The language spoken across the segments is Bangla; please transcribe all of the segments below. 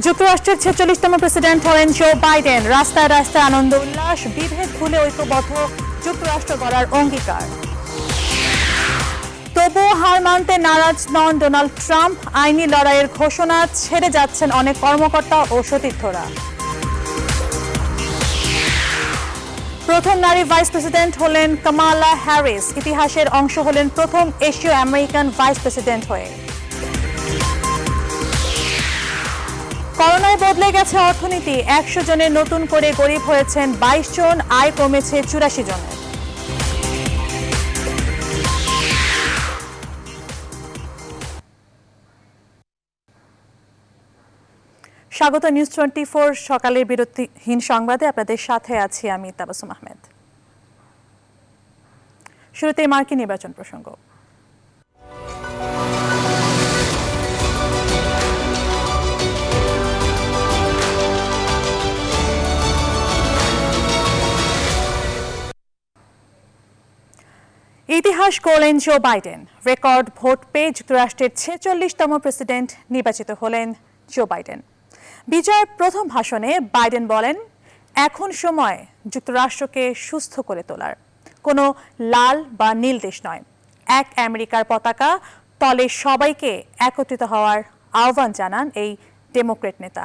যুক্তরাষ্ট্রের ৪৬তম প্রেসিডেন্ট হলেন জো বাইডেন। রাস্তায় রাস্তায় আনন্দ উল্লাস, বিভেদ ভুলে ঐক্যবদ্ধ যুক্তরাষ্ট্র গড়ার অঙ্গীকার। তবুও হার মানতে নারাজ নন ডোনাল্ড ট্রাম্প। আইনি লড়াইয়ের ঘোষণা, ছেড়ে যাচ্ছেন অনেক কর্মকর্তা ও সতীর্থরা। প্রথম নারী ভাইস প্রেসিডেন্ট হলেন কামালা হ্যারিস। ইতিহাসের অংশ হলেন প্রথম এশীয় আমেরিকান ভাইস প্রেসিডেন্ট হয়ে। করোনায় বদলে গেছে অর্থনীতি। ১০০ জনের নতুন করে গরিব হয়েছেন ২২ জন, আয় কমেছে ৮৪ জনের। স্বাগত নিউজ 24 সকালের বিরতিহীন সংবাদে। আপনাদের সাথে আছি আমি তাবাসসুম আহমেদ। শুরুতে মার্কিন নির্বাচন প্রসঙ্গ। ইতিহাস গড়লেন জো বাইডেন। রেকর্ড ভোট পেয়ে যুক্তরাষ্ট্রের ৪৬তম প্রেসিডেন্ট নির্বাচিত হলেন জো বাইডেন। বিজয়ের প্রথম ভাষণে বাইডেন বলেন, এখন সময় যুক্তরাষ্ট্রকে সুস্থ করে তোলার, কোনো লাল বা নীল দেশ নয়, এক আমেরিকার পতাকা তলে সবাইকে একত্রিত হওয়ার আহ্বান জানান এই ডেমোক্রেট নেতা।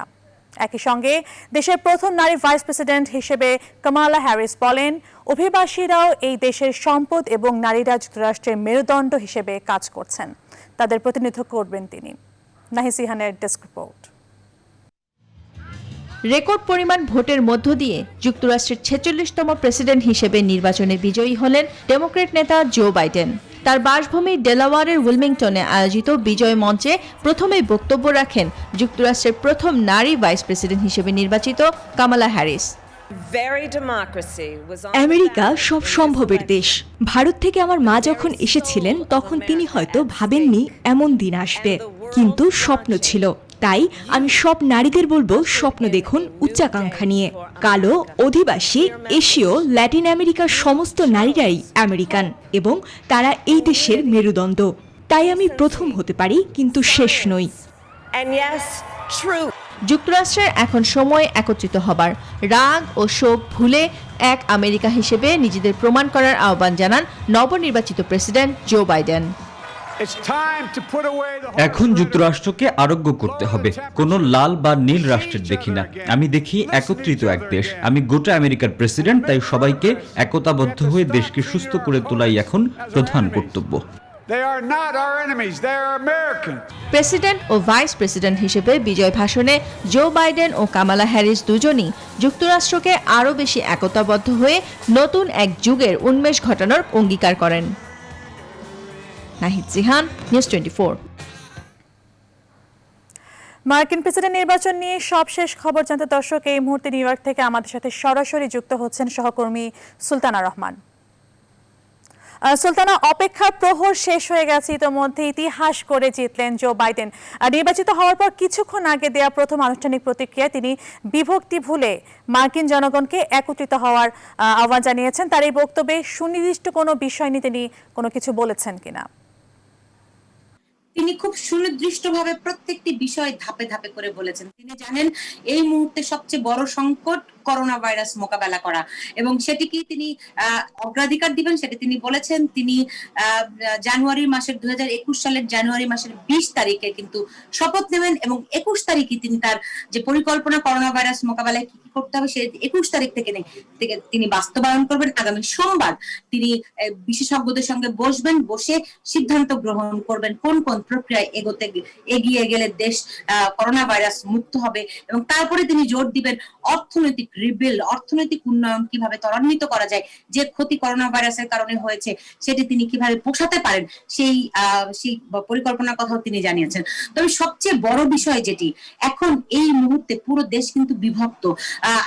একই সঙ্গে দেশের প্রথম নারী ভাইস প্রেসিডেন্ট হিসেবে কামালা হ্যারিস বলেন, অভিবাসীরাও এই দেশের সম্পদ এবং নারীরা যুক্তরাষ্ট্রের মেরুদণ্ড হিসেবে কাজ করছেন, তাদের প্রতিনিধিত্ব করবেন তিনি। নাহিসিহানের ডেস্ক রিপোর্ট। রেকর্ড পরিমাণ ভোটের মধ্য দিয়ে যুক্তরাষ্ট্রের ৪৬তম প্রেসিডেন্ট হিসেবে নির্বাচনে বিজয়ী হলেন ডেমোক্রেট নেতা জো বাইডেন। তার বাসভূমি ডেলাওয়ারের উইলমিংটনে আয়োজিত বিজয় মঞ্চে প্রথমেই বক্তব্য রাখেন যুক্তরাষ্ট্রের প্রথম নারী ভাইস প্রেসিডেন্ট হিসেবে নির্বাচিত কামালা হ্যারিস। আমেরিকা সব সম্ভবের দেশ। ভারত থেকে আমার মা যখন এসেছিলেন তখন তিনি হয়তো ভাবেননি এমন দিন আসবে, কিন্তু স্বপ্ন ছিল। তাই আমি সব নারীদের বলবো, স্বপ্ন দেখুন উচ্চাকাঙ্ক্ষা নিয়ে। কালো, অধিবাসী, এশীয়, ল্যাটিন আমেরিকার সমস্ত নারীরাই আমেরিকান এবং তারা এই দেশের মেরুদণ্ড। তাই আমি প্রথম হতে পারি কিন্তু শেষ নই। যুক্তরাষ্ট্রের এখন সময় একত্রিত হবার, রাগ ও শোক ভুলে এক আমেরিকা হিসেবে নিজেদের প্রমাণ করার আহ্বান জানান নবনির্বাচিত প্রেসিডেন্ট জো বাইডেন। এখন যুক্তরাষ্ট্রকে আরোগ্য করতে হবে। কোনো লাল বা নীল রাষ্ট্রের দেখি না, আমি দেখি একত্রিত এক দেশ। আমি গোটা আমেরিকার প্রেসিডেন্ট, তাই সবাইকে একতাবদ্ধ হয়ে দেশকে সুস্থ করে তোলাই এখন প্রধান কর্তব্য। প্রেসিডেন্ট ও ভাইস প্রেসিডেন্ট হিসেবে বিজয় ভাষণে জো বাইডেন ও কামালা হ্যারিস দুজনই যুক্তরাষ্ট্রকে আরও বেশি একতাবদ্ধ হয়ে নতুন এক যুগের উন্মেষ ঘটানোর অঙ্গীকার করেন। নাহিদ জিহান, নিউজ 24। মার্কিন প্রেসিডেন্ট নির্বাচন নিয়ে সবশেষ খবর জানতে দর্শক এই মুহূর্তে নিউ ইয়র্ক থেকে আমাদের সাথে সরাসরি যুক্ত হচ্ছেন সহকর্মী সুলতানা রহমান। সুলতানা, অপেক্ষার প্রহর শেষ হয়ে গেছে, ইতোমধ্যে ইতিহাস করে জিতলেন জো বাইডেন। নির্বাচিত হওয়ার পর কিছুক্ষণ আগে দেয়া প্রথম আনুষ্ঠানিক প্রতিক্রিয়ায় তিনি বিভক্তি ভুলে মার্কিন জনগণকে একত্রিত হওয়ার আহ্বান জানিয়েছেন। তার এই বক্তব্যে সুনির্দিষ্ট কোনো বিষয় নিয়ে তিনি কোনো কিছু বলেছেন কিনা? তিনি খুব সুনির্দিষ্টভাবে প্রত্যেকটি বিষয় ধাপে ধাপে করে বলেছেন। তিনি জানেন এই মুহূর্তে সবচেয়ে বড় সংকট করোনা ভাইরাস মোকাবেলা করা, এবং সেটিকে তিনি অগ্রাধিকার দিবেন, সেটি তিনি বলেছেন। তিনি জানুয়ারি মাসের 2021 সালের জানুয়ারি মাসের 20 তারিখে কিন্তু শপথ নেবেন, এবং 21 তারিখে তিনি তার যে পরিকল্পনা করোনা ভাইরাস মোকাবেলায় কি কি করতে হবে, সেই 21 তারিখ থেকে তিনি বাস্তবায়ন করবেন। আগামী সোমবার তিনি বিশেষজ্ঞদের সঙ্গে বসবেন, বসে সিদ্ধান্ত গ্রহণ করবেন কোন কোন প্রক্রিয়ায় এগিয়ে গেলে দেশ করোনা ভাইরাস মুক্ত হবে, এবং তারপরে তিনি জোর দিবেন অর্থনৈতিক রিবিল্ড, অর্থনৈতিক উন্নয়ন কিভাবে ত্বরান্বিত করা যায়। যে ক্ষতি করোনা ভাইরাসের কারণে হয়েছে সেটি তিনি কিভাবে পোষাতে পারেন, সেই পরিকল্পনার কথাও তিনি জানিয়েছেন। তবে সবচেয়ে বড় বিষয় যেটি, এখন এই মুহূর্তে পুরো দেশ কিন্তু বিভক্ত।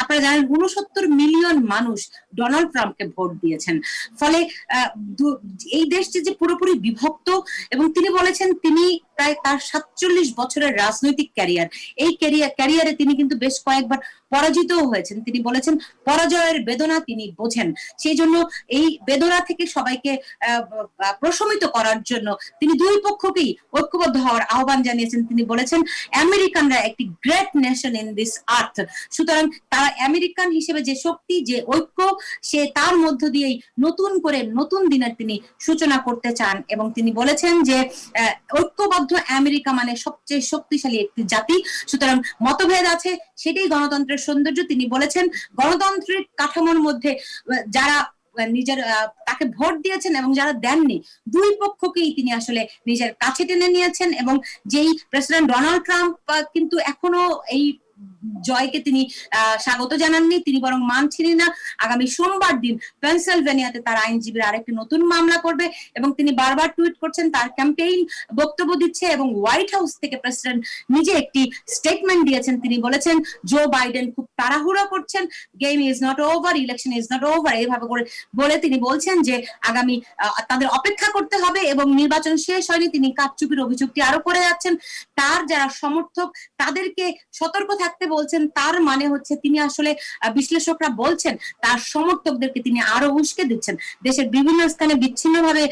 আপনারা জানেন 69 মিলিয়ন মানুষ ডোনাল্ড ট্রাম্পকে ভোট দিয়েছেন। ফলে এই দেশটি যে পুরোপুরি বিভক্ত, এবং তিনি বলেছেন তিনি প্রায় তার 47 বছরের রাজনৈতিক ক্যারিয়ার, এই ক্যারিয়ারে তিনি কিন্তু বেশ কয়েকবার পরাজিতও হয়েছেন। তিনি বলেছেন পরাজয়ের বেদনা তিনি বোঝেন, সেই জন্য এই বেদনা থেকে সবাইকে প্রশমিত করার জন্য তিনি দুই পক্ষকেই ঐক্যবদ্ধ হওয়ার আহ্বান জানিয়েছেন। তিনি বলেছেন আমেরিকানরা একটি গ্রেট নেশন ইন দিস আর্থ, সুতরাং তারা আমেরিকান হিসেবে যে শক্তি, যে ঐক্য, সে তার মধ্য দিয়েই নতুন করে নতুন দিনের তিনি সূচনা করতে চান। এবং তিনি বলেছেন যে ঐক্যবদ্ধ আমেরিকা মানে সবচেয়ে শক্তিশালী একটি জাতি, সুতরাং মতভেদ আছে, সেটাই গণতন্ত্রের সৌন্দর্য। তিনি বলেছেন গণতান্ত্রিক কাঠামোর মধ্যে যারা নিজের তাকে ভোট দিয়েছেন এবং যারা দেননি, দুই পক্ষকেই তিনি আসলে নিজের কাছে টেনে নিয়েছেন। এবং যেই প্রেসিডেন্ট ডোনাল্ড ট্রাম্প কিন্তু এখনো এই জয়কে তিনি স্বাগত জানাননি, তিনি বরং মানছিলেন না। আগামী সোমবার দিন পেনসিলভেনিয়াতে তার আইনজীবীরা আরেকটি নতুন মামলা করবে এবং তিনি বারবার টুইট করছেন, তার ক্যাম্পেইন বক্তব্য দিচ্ছে এবং হোয়াইট হাউস থেকে প্রেসিডেন্ট নিজে একটি স্টেটমেন্ট দিয়েছেন। তিনি বলেছেন জো বাইডেন খুব তাড়াহুড়ো করছেন, game is not over, election is not over, এইভাবে করে বলে তিনি বলছেন যে আগামী তাদের অপেক্ষা করতে হবে এবং নির্বাচন শেষ হয়নি। তিনি কারচুপির অভিযোগটি আরো করে যাচ্ছেন। তার যারা সমর্থক তাদেরকে সতর্ক থাকতে বলছেন, তার মানে হচ্ছে তিনি আসলে বিশ্লেষকরা বলছেন তার সমর্থকদেরকে তিনি আরো উস্কে দিচ্ছেন। দেশের বিভিন্ন স্থানে বিচ্ছিন্নভাবে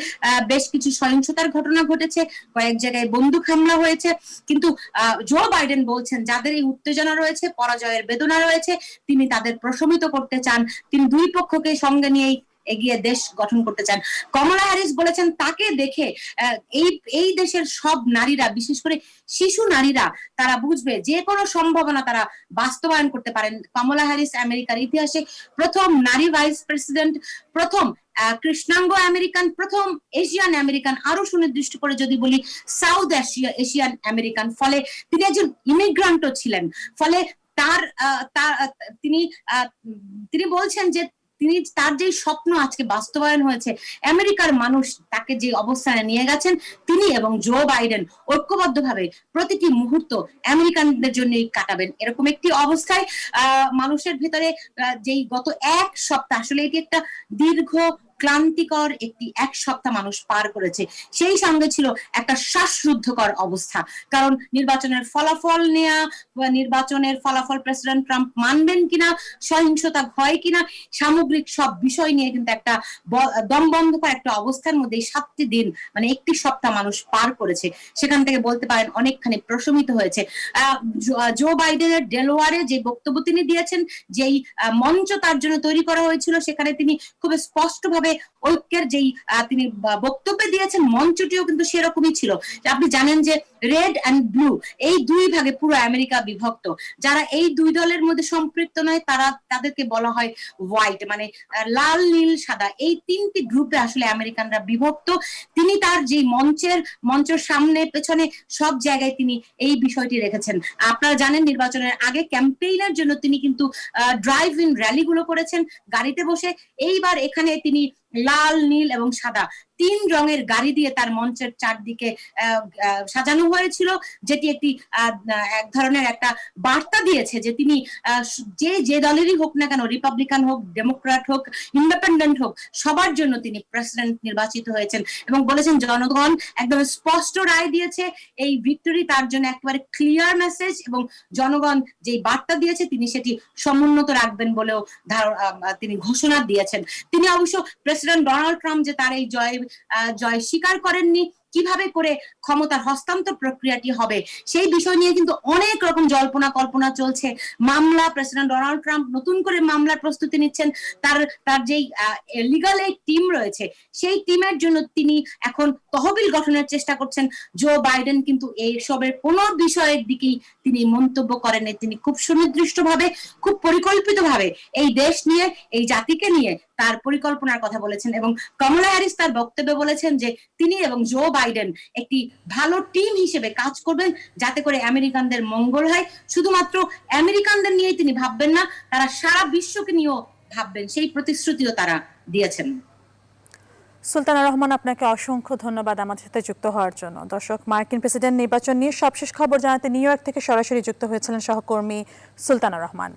বেশ কিছু সহিংসতার ঘটনা ঘটেছে, কয়েক জায়গায় বন্দুক হামলা হয়েছে, কিন্তু জো বাইডেন বলছেন যাদের এই উত্তেজনা রয়েছে, পরাজয়ের বেদনা রয়েছে, তিনি তাদের প্রশমিত করতে চান। তিনি দুই পক্ষকে সঙ্গে নিয়েই এগিয়ে দেশ গঠন করতে চান। কমলা হ্যারিস বলেছেন তাকে দেখে এই দেশের সব নারীরা, বিশেষ করে শিশু নারীরা, তারা বুঝবে যে কোনো সম্ভাবনা তারা বাস্তবায়ন করতে পারেন। কমলা হ্যারিস আমেরিকার ইতিহাসে প্রথম নারী ভাইস প্রেসিডেন্ট, প্রথম কৃষ্ণাঙ্গ আমেরিকান, প্রথম এশিয়ান আমেরিকান, আরো সুনির্দিষ্ট করে যদি বলি সাউথ এশিয়ান আমেরিকান। ফলে তিনি একজন ইমিগ্রান্টও ছিলেন। ফলে তিনি বলছেন যে তার যে স্বপ্ন আজকে বাস্তবায়ন হয়েছে, আমেরিকার মানুষ তাকে যে অবস্থানে নিয়ে গেছেন, তিনি এবং জো বাইডেন ঐক্যবদ্ধভাবে প্রতিটি মুহূর্ত আমেরিকানদের জন্যই কাটাবেন। এরকম একটি অবস্থায় মানুষের ভিতরে যেই গত এক সপ্তাহ, আসলে এটি একটা দীর্ঘ ক্লান্তিকর একটি এক সপ্তাহ মানুষ পার করেছে, সেই সঙ্গে ছিল একটা শ্বাসরুদ্ধকর অবস্থা। কারণ নির্বাচনের ফলাফল নেয়া, নির্বাচনের ফলাফল প্রেসিডেন্ট ট্রাম্প মানবেন কিনা, সহিংসতা হয় কিনা, সামগ্রিক সব বিষয় নিয়ে কিন্তু একটা দমবন্ধকর একটা অবস্থার মধ্যে 7টি দিন মানে একটি সপ্তাহ মানুষ পার করেছে। সেখান থেকে বলতে পারেন অনেকখানি প্রশমিত হয়েছে। জো বাইডেনের ডেলোয়ারে যে বক্তব্য তিনি দিয়েছেন, যেই মঞ্চ তার জন্য তৈরি করা হয়েছিল, সেখানে তিনি খুব স্পষ্টভাবে ঐক্যের যেই তিনি বক্তব্য দিয়েছেন, মঞ্চটিও কিন্তু সেরকমই ছিল। আপনি জানেন যে রেড অ্যান্ড ব্লু এই দুই ভাগে পুরো আমেরিকা বিভক্ত। যারা এই দুই দলের মধ্যে সম্পৃক্ত নয় তাদেরকে বলা হয় হোয়াইট, মানে লাল, নীল, সাদা, এই 3টি গ্রুপে আসলে আমেরিকানরা বিভক্ত। তিনি তার যে মঞ্চের সামনে পেছনে সব জায়গায় তিনি এই বিষয়টি রেখেছেন। আপনারা জানেন নির্বাচনের আগে ক্যাম্পেইনের জন্য তিনি কিন্তু ড্রাইভ ইন র্যালি গুলো করেছেন গাড়িতে বসে। এইবার এখানে তিনি লাল, নীল এবং সাদা 3 রঙের গাড়ি দিয়ে তার মঞ্চের চারদিকে সাজানো হয়েছিল, যেটি একটি এক ধরনের একটা বার্তা দিয়েছে যে তিনি যে দলেরই হোক না কেন, রিপাবলিকান হোক, ডেমোক্র্যাট হোক, ইন্ডিপেন্ডেন্ট হোক, সবার জন্য তিনি প্রেসিডেন্ট নির্বাচিত হয়েছেন। এবং বলেছেন জনগণ একদম স্পষ্ট রায় দিয়েছে, এই ভিক্টরি তার জন্য একেবারে ক্লিয়ার মেসেজ, এবং জনগণ যে বার্তা দিয়েছে তিনি সেটি সমুন্নত রাখবেন বলেও তিনি ঘোষণা দিয়েছেন। তিনি অবশ্য প্রেসিডেন্ট ডোনাল্ড ট্রাম্প যে তার এই জয় স্বীকার করেননি, কিভাবে করে ক্ষমতার হস্তান্তর প্রক্রিয়াটি হবে সেই বিষয় নিয়ে কিন্তু অনেক রকম জল্পনা কল্পনা চলছে। মামলা, প্রেসিডেন্ট ডোনাল্ড ট্রাম্প নতুন করে মামলার প্রস্তুতি নিচ্ছেন। তার যেই লিগাল এই টিম রয়েছে, সেই টিমের জন্য তিনি এখন তহবিল গঠনের চেষ্টা করছেন। জো বাইডেন কিন্তু এই সবের কোনো বিষয়ের দিকেই তিনি মন্তব্য করেন। তিনি খুব সুনির্দিষ্টভাবে, খুব পরিকল্পিতভাবে এই দেশ নিয়ে, এই জাতিকে নিয়ে তার পরিকল্পনার কথা বলেছেন। এবং কমলা হ্যারিস তার বক্তব্যে বলেছেন যে তিনি এবং জো বাইডেন একটি ভালো টিম হিসেবে কাজ করবেন, যাতে করে আমেরিকানদের মঙ্গল হয়। শুধুমাত্র আমেরিকানদের নিয়েই তিনি ভাববেন না, তারা সারা বিশ্বকে নিয়েও ভাববেন, সেই প্রতিশ্রুতিও তারা দিয়েছেন। সুলতানা রহমান, আপনাকে অসংখ্য ধন্যবাদ আমাদের সাথে যুক্ত হওয়ার জন্য। দর্শক, মার্কিন প্রেসিডেন্ট নির্বাচন নিয়ে সবশেষ খবর জানাতে নিউ ইয়র্ক থেকে সরাসরি যুক্ত হয়েছিলেন সহকর্মী সুলতানা রহমান।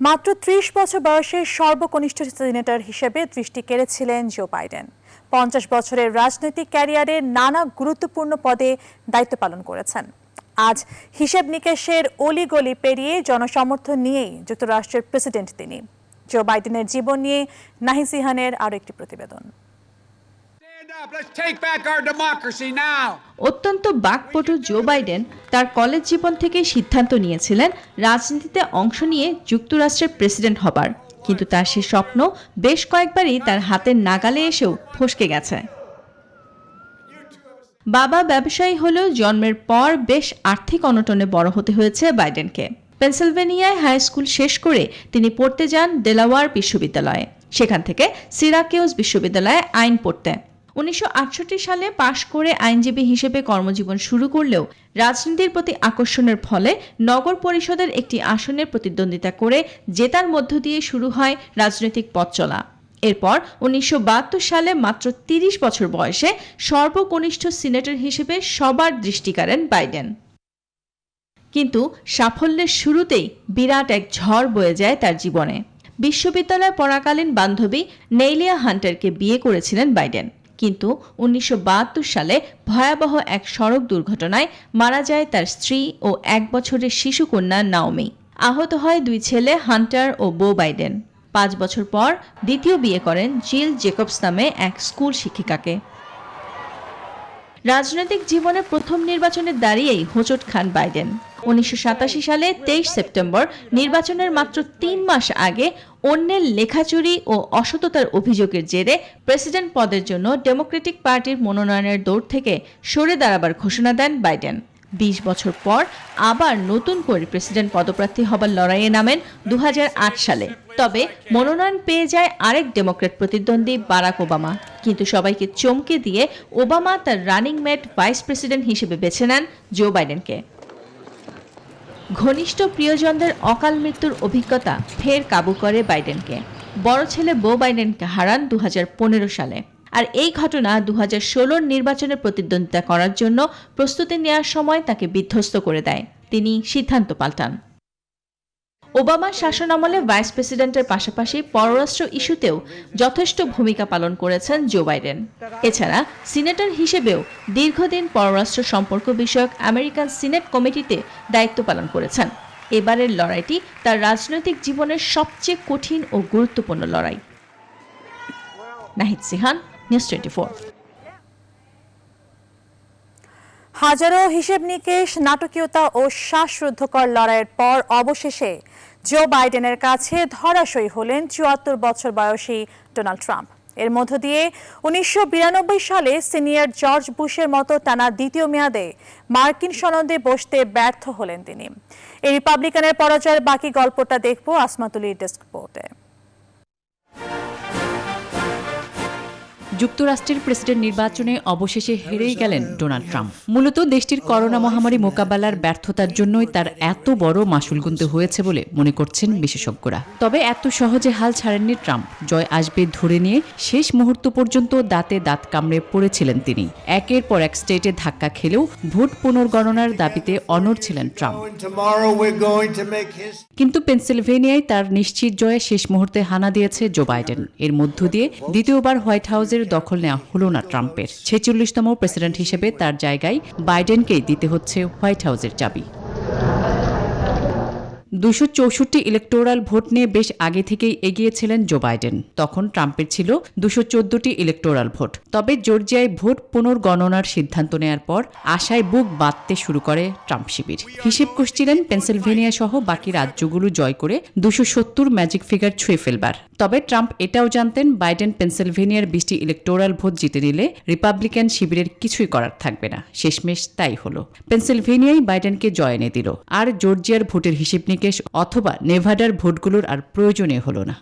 মাত্র 30 বছর বয়সে সর্বকনিষ্ঠ সিনেটর হিসেবে দৃষ্টি কেড়েছিলেন জো বাইডেন। 50 বছরের রাজনৈতিক ক্যারিয়ারে নানা গুরুত্বপূর্ণ পদে দায়িত্ব পালন করেছেন। আজ হিসেব নিকেশের অলিগলি পেরিয়ে জনসমর্থন নিয়েই যুক্তরাষ্ট্রের প্রেসিডেন্ট তিনি। জো বাইডেনের জীবন নিয়ে নাহিদ সিহানের আরও একটি প্রতিবেদন। অত্যন্ত বাকপটু জো বাইডেন তার কলেজ জীবন থেকে সিদ্ধান্ত নিয়েছিলেন রাজনীতিতে অংশ নিয়ে যুক্তরাষ্ট্রের প্রেসিডেন্ট হবার, কিন্তু তার সে স্বপ্ন বেশ কয়েকবারই তার হাতের নাগালে এসেও ফসকে গেছে। বাবা ব্যবসায়ী হলেও জন্মের পর বেশ আর্থিক অনটনে বড় হতে হয়েছে বাইডেনকে। পেনসিলভেনিয়ায় হাই স্কুল শেষ করে তিনি পড়তে যান ডেলাওয়ার বিশ্ববিদ্যালয়ে, সেখান থেকে সিরাকিউজ বিশ্ববিদ্যালয়ে আইন পড়তে। 1968 সালে পাশ করে আইনজীবী হিসেবে কর্মজীবন শুরু করলেও রাজনীতির প্রতি আকর্ষণের ফলে নগর পরিষদের একটি আসনে প্রতিদ্বন্দ্বিতা করে জেতার মধ্য দিয়ে শুরু হয় রাজনৈতিক পথ চলা। এরপর 1972 সালে মাত্র 30 বছর বয়সে সর্বকনিষ্ঠ সিনেটর হিসেবে সবার দৃষ্টি কাড়েন বাইডেন। কিন্তু সাফল্যের শুরুতেই বিরাট এক ঝড় বয়ে যায় তার জীবনে। বিশ্ববিদ্যালয়ে পড়াকালীন বান্ধবী নেইলিয়া হান্টারকে বিয়ে করেছিলেন বাইডেন, কিন্তু 1972 সালে ভয়াবহ এক সড়ক দুর্ঘটনায় মারা যায় তার স্ত্রী ও 1 বছরের শিশুকন্যা নাওমি। আহত হয় 2 ছেলে হান্টার ও বো বাইডেন। 5 বছর পর দ্বিতীয় বিয়ে করেন জিল জেকবস নামে এক স্কুল শিক্ষিকাকে। রাজনৈতিক জীবনে প্রথম নির্বাচনে দাঁড়িয়েই হোঁচট খান বাইডেন। 1987 সালে 23 সেপ্টেম্বর নির্বাচনের মাত্র 3 মাস আগে অন্যের লেখাচুরি ও অসততার অভিযোগের জেরে প্রেসিডেন্ট পদের জন্য ডেমোক্রেটিক পার্টির মনোনয়নের দৌড় থেকে সরে দাঁড়াবার ঘোষণা দেন বাইডেন। 20 বছর পর আবার নতুন করে প্রেসিডেন্ট পদপ্রার্থী হবার লড়াইয়ে নামেন 2008 সালে। তবে মনোনয়ন পেয়ে যায় আরেক ডেমোক্র্যাট প্রতিদ্বন্দ্বী বারাক ওবামা, কিন্তু সবাইকে চমকে দিয়ে ওবামা তার রানিং মেট ভাইস প্রেসিডেন্ট হিসেবে বেছে নেন জো বাইডেনকে। ঘনিষ্ঠ প্রিয়জনদের অকাল মৃত্যুর অভিজ্ঞতা ফের কাবু করে বাইডেনকে। বড় ছেলে বো বাইডেনকে হারান 2015 সালে। আর এই ঘটনা 2016 নির্বাচনে প্রতিদ্বন্দ্বিতা করার জন্য প্রস্তুতি নেওয়ার সময় তাকে বিধ্বস্ত করে দেয়। তিনি সিদ্ধান্ত পাল্টান। ওবামার শাসনামলে ভাইস প্রেসিডেন্টের পাশাপাশি পররাষ্ট্র ইস্যুতেও যথেষ্ট ভূমিকা পালন করেছেন জো বাইডেন। এছাড়া সিনেটর হিসেবেও দীর্ঘদিন পররাষ্ট্র সম্পর্ক বিষয়ক আমেরিকান সিনেট কমিটিতে দায়িত্ব পালন করেছেন। এবারের লড়াইটি তার রাজনৈতিক জীবনের সবচেয়ে কঠিন ও গুরুত্বপূর্ণ লড়াই। নাহিদ সিহান, নিউজ 24। হাজারো হিসেব নিকেশ, নাটকীয়তা ও শ্বাসরুদ্ধকর লড়াইয়ের পর অবশেষে জো বাইডেনের কাছে ধরাশয়ী হলেন 74 বছর বয়সী ডোনাল্ড ট্রাম্প। এর মধ্য দিয়ে 1992 সালে সিনিয়র জর্জ বুশের মতো টানা দ্বিতীয় মেয়াদে মার্কিন সনদে বসতে ব্যর্থ হলেন তিনি। এই রিপাবলিকানের পরাজয়ের বাকি গল্পটা দেখব আসমাতুলির ডেস্ক রিপোর্টে। যুক্তরাষ্ট্রের প্রেসিডেন্ট নির্বাচনে অবশেষে হেরেই গেলেন ডোনাল্ড ট্রাম্প। মূলত দেশটির করোনা মহামারী মোকাবেলার ব্যর্থতার জন্যই তার এত বড় মাশুল গুনতে হয়েছে বলে মনে করছেন বিশেষজ্ঞরা। তবে এত সহজে হাল ছাড়েননি ট্রাম্প। জয় আসবে ধরে নিয়ে শেষ মুহূর্ত পর্যন্ত দাঁতে দাঁত কামড়ে পড়েছিলেন তিনি। একের পর এক স্টেটে ধাক্কা খেলেও ভোট পুনর্গণনার দাবিতে অনড় ছিলেন ট্রাম্প। কিন্তু পেনসিলভেনিয়ায় তার নিশ্চিত জয়ে শেষ মুহূর্তে হানা দিয়েছে জো বাইডেন। এর মধ্য দিয়ে দ্বিতীয়বার হোয়াইট হাউসের দখল নেওয়া হলো না ট্রাম্পের। 46তম প্রেসিডেন্ট হিসেবে তার জায়গায় বাইডেনকেই দিতে হচ্ছে হোয়াইট হাউসের চাবি। 264 ইলেকটোরাল ভোট নিয়ে বেশ আগে থেকেই এগিয়েছিলেন জো বাইডেন। তখন ট্রাম্পের ছিল 214টি ইলেকটোরাল ভোট। তবে জর্জিয়ায় ভোট পুনর্গণনার সিদ্ধান্ত নেয়ার পর আশায় বুক বাঁধতে শুরু করে ট্রাম্প শিবির। হিসেব কষছিলেন পেনসিলভেনিয়া সহ বাকি রাজ্যগুলো জয় করে 270 ম্যাজিক ফিগার ছুঁয়ে ফেলবার। তবে ট্রাম্প এটাও জানতেন বাইডেন পেনসিলভেনিয়ার 20টি ইলেকটোরাল ভোট জিতে নিলে রিপাবলিকান শিবিরের কিছুই করার থাকবে না। শেষমেশ তাই হলো। পেনসিলভেনিয়ায় বাইডেনকে জয় এনে দিল, আর জর্জিয়ার ভোটের হিসেব নিকেশ অথবা নেভাডার ভোটগুলোর আর প্রয়োজনীয় হলো না।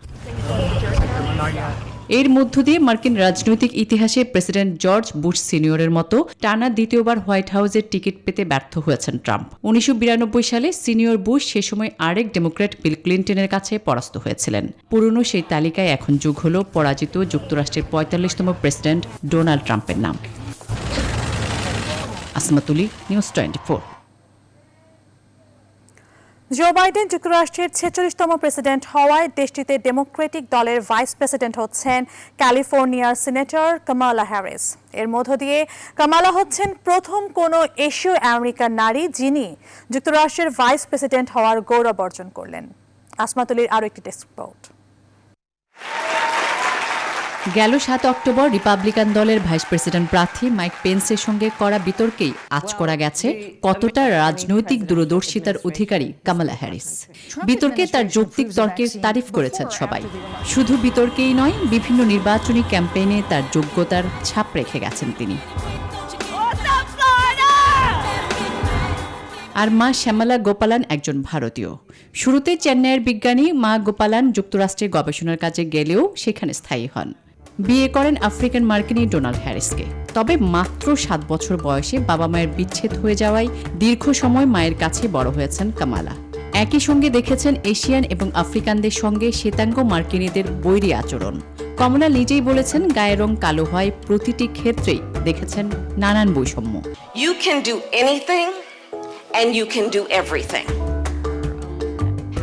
এর মধ্য দিয়ে মার্কিন রাজনৈতিক ইতিহাসে প্রেসিডেন্ট জর্জ বুশ সিনিয়রের মতো টানা দ্বিতীয়বার হোয়াইট হাউসের টিকিট পেতে ব্যর্থ হয়েছেন ট্রাম্প। 1992 সালে সিনিয়র বুশ সে সময় আরেক ডেমোক্র্যাট বিল ক্লিন্টনের কাছে পরাস্ত হয়েছিলেন। পুরনো সেই তালিকায় এখন যোগ হল পরাজিত যুক্তরাষ্ট্রের 45তম প্রেসিডেন্ট ডোনাল্ড ট্রাম্পের নাম। আসমাতুলি, নিউজ 24। জো বাইডেন যুক্তরাষ্ট্রের 46তম প্রেসিডেন্ট হওয়ায় দেশটিতে ডেমোক্রেটিক দলের ভাইস প্রেসিডেন্ট হচ্ছেন ক্যালিফোর্নিয়ার সিনেটর কামালা হ্যারিস। এর মধ্য দিয়ে কামালা হচ্ছেন প্রথম কোনো এশীয় আমেরিকান নারী যিনি যুক্তরাষ্ট্রের ভাইস প্রেসিডেন্ট হওয়ার গৌরব অর্জন করলেন। আসমাতুলির আরও একটি ডেস্ক রিপোর্ট। গেল 7 অক্টোবর রিপাবলিকান দলের ভাইস প্রেসিডেন্ট প্রার্থী মাইক পেন্সের সঙ্গে করা বিতর্কেই আঁচ করা গেছে কতটা রাজনৈতিক দূরদর্শিতার অধিকারী কামালা হ্যারিস। বিতর্কে তার যৌক্তিক তর্কের তারিফ করেছেন সবাই। শুধু বিতর্কেই নয়, বিভিন্ন নির্বাচনী ক্যাম্পেইনে তার যোগ্যতার ছাপ রেখে গেছেন তিনি। আর মা শ্যামলা গোপালান একজন ভারতীয়। শুরুতে চেন্নাইয়ের বিজ্ঞানী মা গোপালান যুক্তরাষ্ট্রে গবেষণার কাজে গেলেও সেখানে স্থায়ী হন। বিয়ে করেন আফ্রিকান মার্কিনী ডোনাল্ড হ্যারিসকে। তবে মাত্র 7 বছর বয়সে বাবা মায়ের বিচ্ছেদ হয়ে যাওয়ায় দীর্ঘ সময় মায়ের কাছে বড় হয়েছেন কামালা। একই সঙ্গে দেখেছেন এশিয়ান এবং আফ্রিকানদের সঙ্গে শ্বেতাঙ্গ মার্কিনীদের বৈরী আচরণ। কমলা নিজেই বলেছেন, গায়ের রং কালো হয় প্রতিটি ক্ষেত্রেই দেখেছেন নানান বৈষম্য। You can do anything and you can do everything.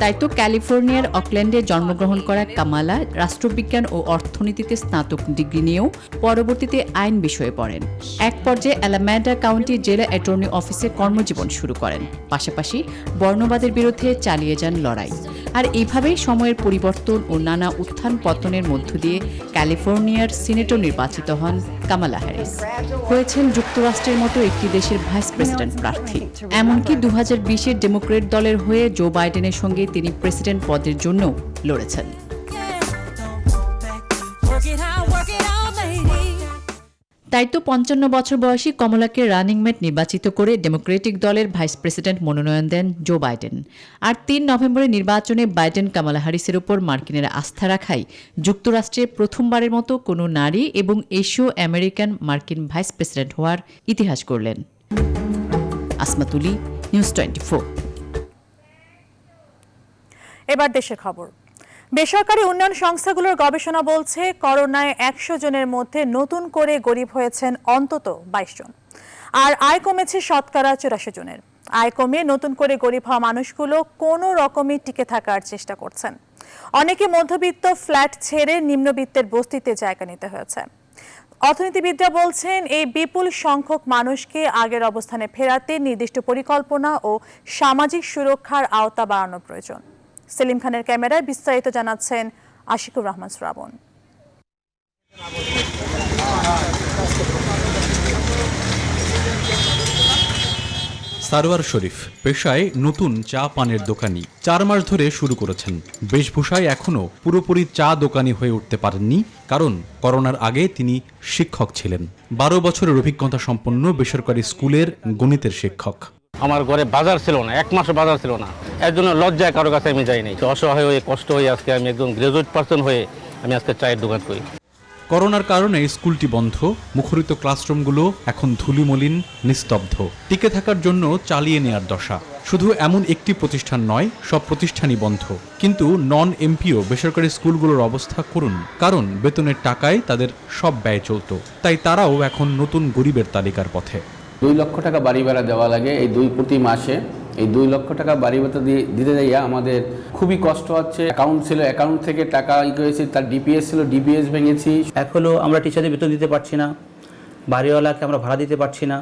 তাই তো ক্যালিফোর্নিয়ার অকল্যান্ডে জন্মগ্রহণ করা কামালা রাষ্ট্রবিজ্ঞান ও অর্থনীতিতে স্নাতক ডিগ্রি নিয়েও পরবর্তীতে আইন বিষয়ে পড়েন। এক পর্যায়ে অ্যালামাডা কাউন্টি জেলা অ্যাটর্নি অফিসে কর্মজীবন শুরু করেন। পাশাপাশি বর্ণবাদের বিরুদ্ধে চালিয়ে যান লড়াই। আর এইভাবেই সময়ের পরিবর্তন ও নানা উত্থান পতনের মধ্য দিয়ে ক্যালিফোর্নিয়ার সিনেটর নির্বাচিত হন কামালা হ্যারিস। হয়েছেন যুক্তরাষ্ট্রের মতো একটি দেশের ভাইস প্রেসিডেন্ট প্রার্থী। এমনকি 2020-এর ডেমোক্রেট দলের হয়ে জো বাইডেনের সঙ্গে তিনি প্রেসিডেন্ট পদের জন্য লড়েছেন। তাই তো 55 বছর বয়সী কমলাকে রানিং মেট নির্বাচিত করে ডেমোক্রেটিক দলের ভাইস প্রেসিডেন্ট মনোনয়ন দেন জো বাইডেন। আর 3 নভেম্বরের নির্বাচনে বাইডেন কামালা হ্যারিসের উপর মার্কিনেরা আস্থা রাখায় যুক্তরাষ্ট্রে প্রথমবারের মতো কোনো নারী এবং এশীয় আমেরিকান মার্কিন ভাইস প্রেসিডেন্ট হওয়ার ইতিহাস করলেন। আসমাতুলি, নিউজ 24। এবার দেশের খবর। বেসরকারি উন্নয়ন সংস্থাগুলোর গবেষণা বলছে করোনায় 100 জনের মধ্যে নতুন করে গরিব হয়েছেন অন্তত 22 জন। আর আয় কমেছে শতকরা 84 জনের। আয় কমে নতুন করে গরিব হওয়া মানুষগুলো কোনো রকমে টিকে থাকার চেষ্টা করছেন। অনেকে মধ্যবিত্ত ফ্ল্যাট ছেড়ে নিম্নবিত্তের বস্তিতে জায়গা নিতে হয়েছে। অর্থনীতিবিদরা বলছেন, এই বিপুল সংখ্যক মানুষকে আগের অবস্থানে ফেরাতে নির্দিষ্ট পরিকল্পনা ও সামাজিক সুরক্ষার আওতা বাড়ানো প্রয়োজন। সেলিম খানের ক্যামেরায় বিস্তারিত জানাচ্ছেন আশিকুর রহমান শ্রাবণ। সারোয়ার শরীফ পেশায় নতুন চা পানের দোকানি। 4 মাস ধরে শুরু করেছেন। বেশভূষায় এখনও পুরোপুরি চা দোকানি হয়ে উঠতে পারেননি, কারণ করোনার আগে তিনি শিক্ষক ছিলেন। 12 বছরের অভিজ্ঞতা সম্পন্ন বেসরকারি স্কুলের গণিতের শিক্ষক। আমার ঘরে বাজার ছিল না, 1 মাসও বাজার ছিল না। এর জন্য লজ্জায় কারো কাছে আমি যাইনি। অসহায় হয়ে কষ্ট হয়ে আজকে আমি একজন গ্রাজুয়েট পার্সন হয়ে আমি আজকে চায়ের দোকান করি। করোনার কারণে স্কুলটি বন্ধ, মুখরিত ক্লাসরুমগুলো এখন ধুলিমলিন, নিস্তব্ধ। টিকে থাকার জন্য চালিয়ে নেয়ার দশা। শুধু এমন একটি প্রতিষ্ঠান নয়, সব প্রতিষ্ঠানই বন্ধ। কিন্তু নন এমপিও বেসরকারি স্কুলগুলোর অবস্থা করুন, কারণ বেতনের টাকায় তাদের সব ব্যয় চলত। তাই তারাও এখন নতুন গরিবের তালিকার পথে। 2 লক্ষ টাকা বাড়ি ভাড়া দেওয়া লাগে এই প্রতি মাসে। এই 2 লক্ষ টাকা বাড়ি ভাড়া দিতে যাইয়া আমাদের খুবই কষ্ট হচ্ছে। অ্যাকাউন্ট ছিল, অ্যাকাউন্ট থেকে টাকা করেছি, তার ডিপিএস ছিল, ডিপিএস ভেঙেছি। এক হলো আমরা টিচারদের বেতন দিতে পারছি না, বাড়িওয়ালাকে আমরা ভাড়া দিতে পারছি না,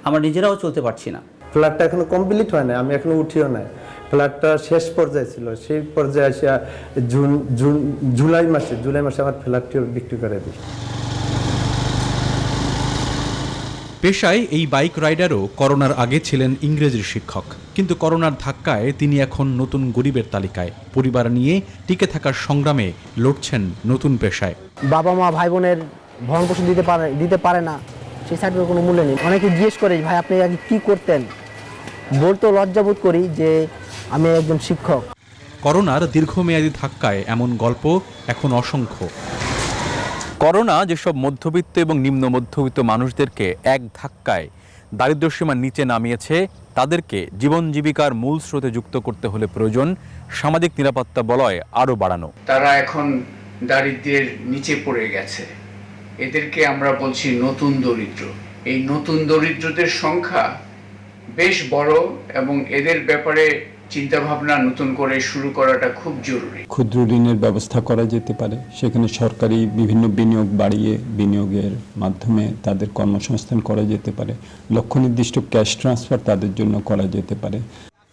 আমরা নিজেরাও চলতে পারছি না। ফ্ল্যাটটা এখনো কমপ্লিট হয় না, আমি এখনো উঠিও নাই। ফ্ল্যাটটা শেষ পর্যায়ে ছিল, সেই পর্যায়ে এসে জুলাই মাসে আমার ফ্ল্যাটটিও বিক্রি করে দিই। পেশায় এই বাইক রাইডারও করোনার আগে ছিলেন ইংরেজির শিক্ষক, কিন্তু করোনার ধাক্কায় তিনি এখন নতুন গরিবের তালিকায়। পরিবার নিয়ে টিকে থাকার সংগ্রামে লড়ছেন নতুন পেশায়। বাবা মা ভাই বোনের ভরণ পোষণ দিতে পারে না, সেই সার্টিফিকেট কোনো মূল্য নেই। অনেকে জিজ্ঞেস করে, ভাই আপনি আগে কী করতেন? বলতেও লজ্জাবোধ করি যে আমি একজন শিক্ষক। করোনার দীর্ঘমেয়াদী ধাক্কায় এমন গল্প এখন অসংখ্য। করোনা যেসব মধ্যবিত্ত এবং নিম্ন মধ্যবিত্ত মানুষদেরকে এক ধাক্কায় দারিদ্র্যসীমার নিচে নামিয়েছে, তাদেরকে জীবন জীবিকার মূল স্রোতে যুক্ত করতে হলে প্রয়োজন সামাজিক নিরাপত্তা বলয় আরও বাড়ানো। তারা এখন দারিদ্র্যের নিচে পড়ে গেছে। এদেরকে আমরা বলছি নতুন দরিদ্র। এই নতুন দরিদ্রদের সংখ্যা বেশ বড় এবং এদের ব্যাপারে চিন্তাভাবনা নতুন করে শুরু করাটা খুব জরুরি। ক্ষুদ্র ঋণের ব্যবস্থা করা যেতে পারে, সেখানে সরকারি বিভিন্ন বিনিয়োগ বাড়িয়ে বিনিয়োগের মাধ্যমে তাদের কর্মসংস্থান করা যেতে পারে, লক্ষ্য নির্দিষ্ট ক্যাশ ট্রান্সফার তাদের জন্য করা যেতে পারে।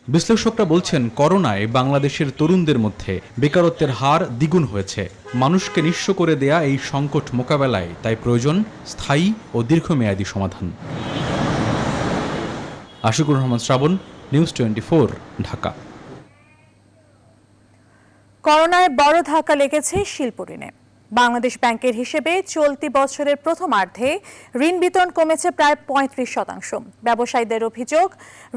বিশ্লেষকরা বলছেন, করোনায় বাংলাদেশের তরুণদের মধ্যে বেকারত্বের হার দ্বিগুণ হয়েছে। মানুষকে নিঃস্ব করে দেয়া এই সংকট মোকাবেলায় তাই প্রয়োজন স্থায়ী ও দীর্ঘমেয়াদী সমাধান। আশিকুর রহমান শ্রাবণ, নিউজ 24, ঢাকা। করোনায় বড় ধাক্কা লেগেছে শিল্প ঋণে। বাংলাদেশ ব্যাংকের হিসেবে চলতি বছরের প্রথমার্ধে ঋণ বিতরণ কমেছে প্রায় 35%। ব্যবসায়ীদের অভিযোগ,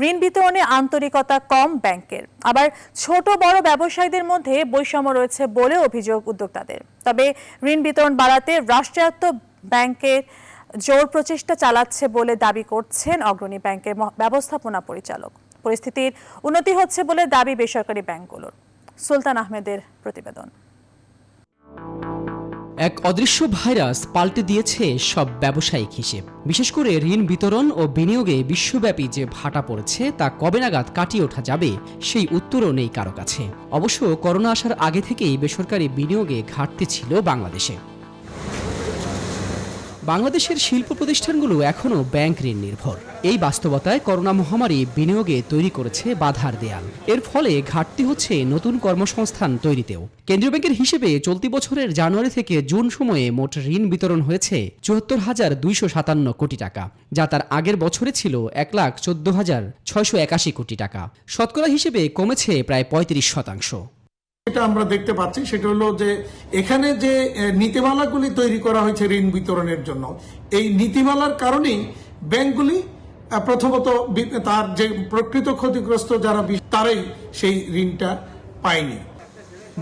ঋণ বিতরণে আন্তরিকতা কম ব্যাংকের। আবার ছোট বড় ব্যবসায়ীদের মধ্যে বৈষম্য রয়েছে বলে অভিযোগ উদ্যোক্তাদের। তবে ঋণ বিতরণ বাড়াতে রাষ্ট্রায়ত্ত ব্যাংকের জোর প্রচেষ্টা চালাচ্ছে বলে দাবি করছেন অগ্রণী ব্যাংকের ব্যবস্থাপনা পরিচালক। পরিস্থিতির উন্নতি হচ্ছে বলে দাবি বেসরকারি ব্যাংকগুলোর। সুলতান আহমেদের প্রতিবেদন। এক অদৃশ্য ভাইরাস পাল্টে দিয়েছে সব ব্যবসায়িক হিসেব। বিশেষ করে ঋণ বিতরণ ও বিনিয়োগে বিশ্বব্যাপী যে ভাটা পড়েছে তা কবে নাগাদ কাটিয়ে ওঠা যাবে সেই উত্তরও নেই কারো কাছে। অবশ্য করোনা আসার আগে থেকেই বেসরকারি বিনিয়োগে ঘাটতি ছিল বাংলাদেশে। বাংলাদেশের শিল্প প্রতিষ্ঠানগুলো এখনও ব্যাংক ঋণ নির্ভর। এই বাস্তবতায় করোনা মহামারী বিনিয়োগে তৈরি করেছে বাধার দেয়াল। এর ফলে ঘাটতি হচ্ছে নতুন কর্মসংস্থান তৈরিতেও। কেন্দ্রীয় ব্যাংকের হিসেবে চলতি বছরের জানুয়ারি থেকে জুন সময়ে মোট ঋণ বিতরণ হয়েছে ৭৪,২৫৭ কোটি টাকা, যা তার আগের বছরে ছিল ১,১৪,৬৮১ কোটি টাকা। শতকরা হিসেবে কমেছে প্রায় ৩৫%। যেটা আমরা দেখতে পাচ্ছি সেটা হলো যে এখানে যে নীতিমালাগুলি তৈরি করা হয়েছে ঋণ বিতরণের জন্য, এই নীতিমালার কারণেই ব্যাংকগুলি প্রথমত তার যে প্রকৃত ক্ষতিগ্রস্ত যারা তারাই সেই ঋণটা পায়নি।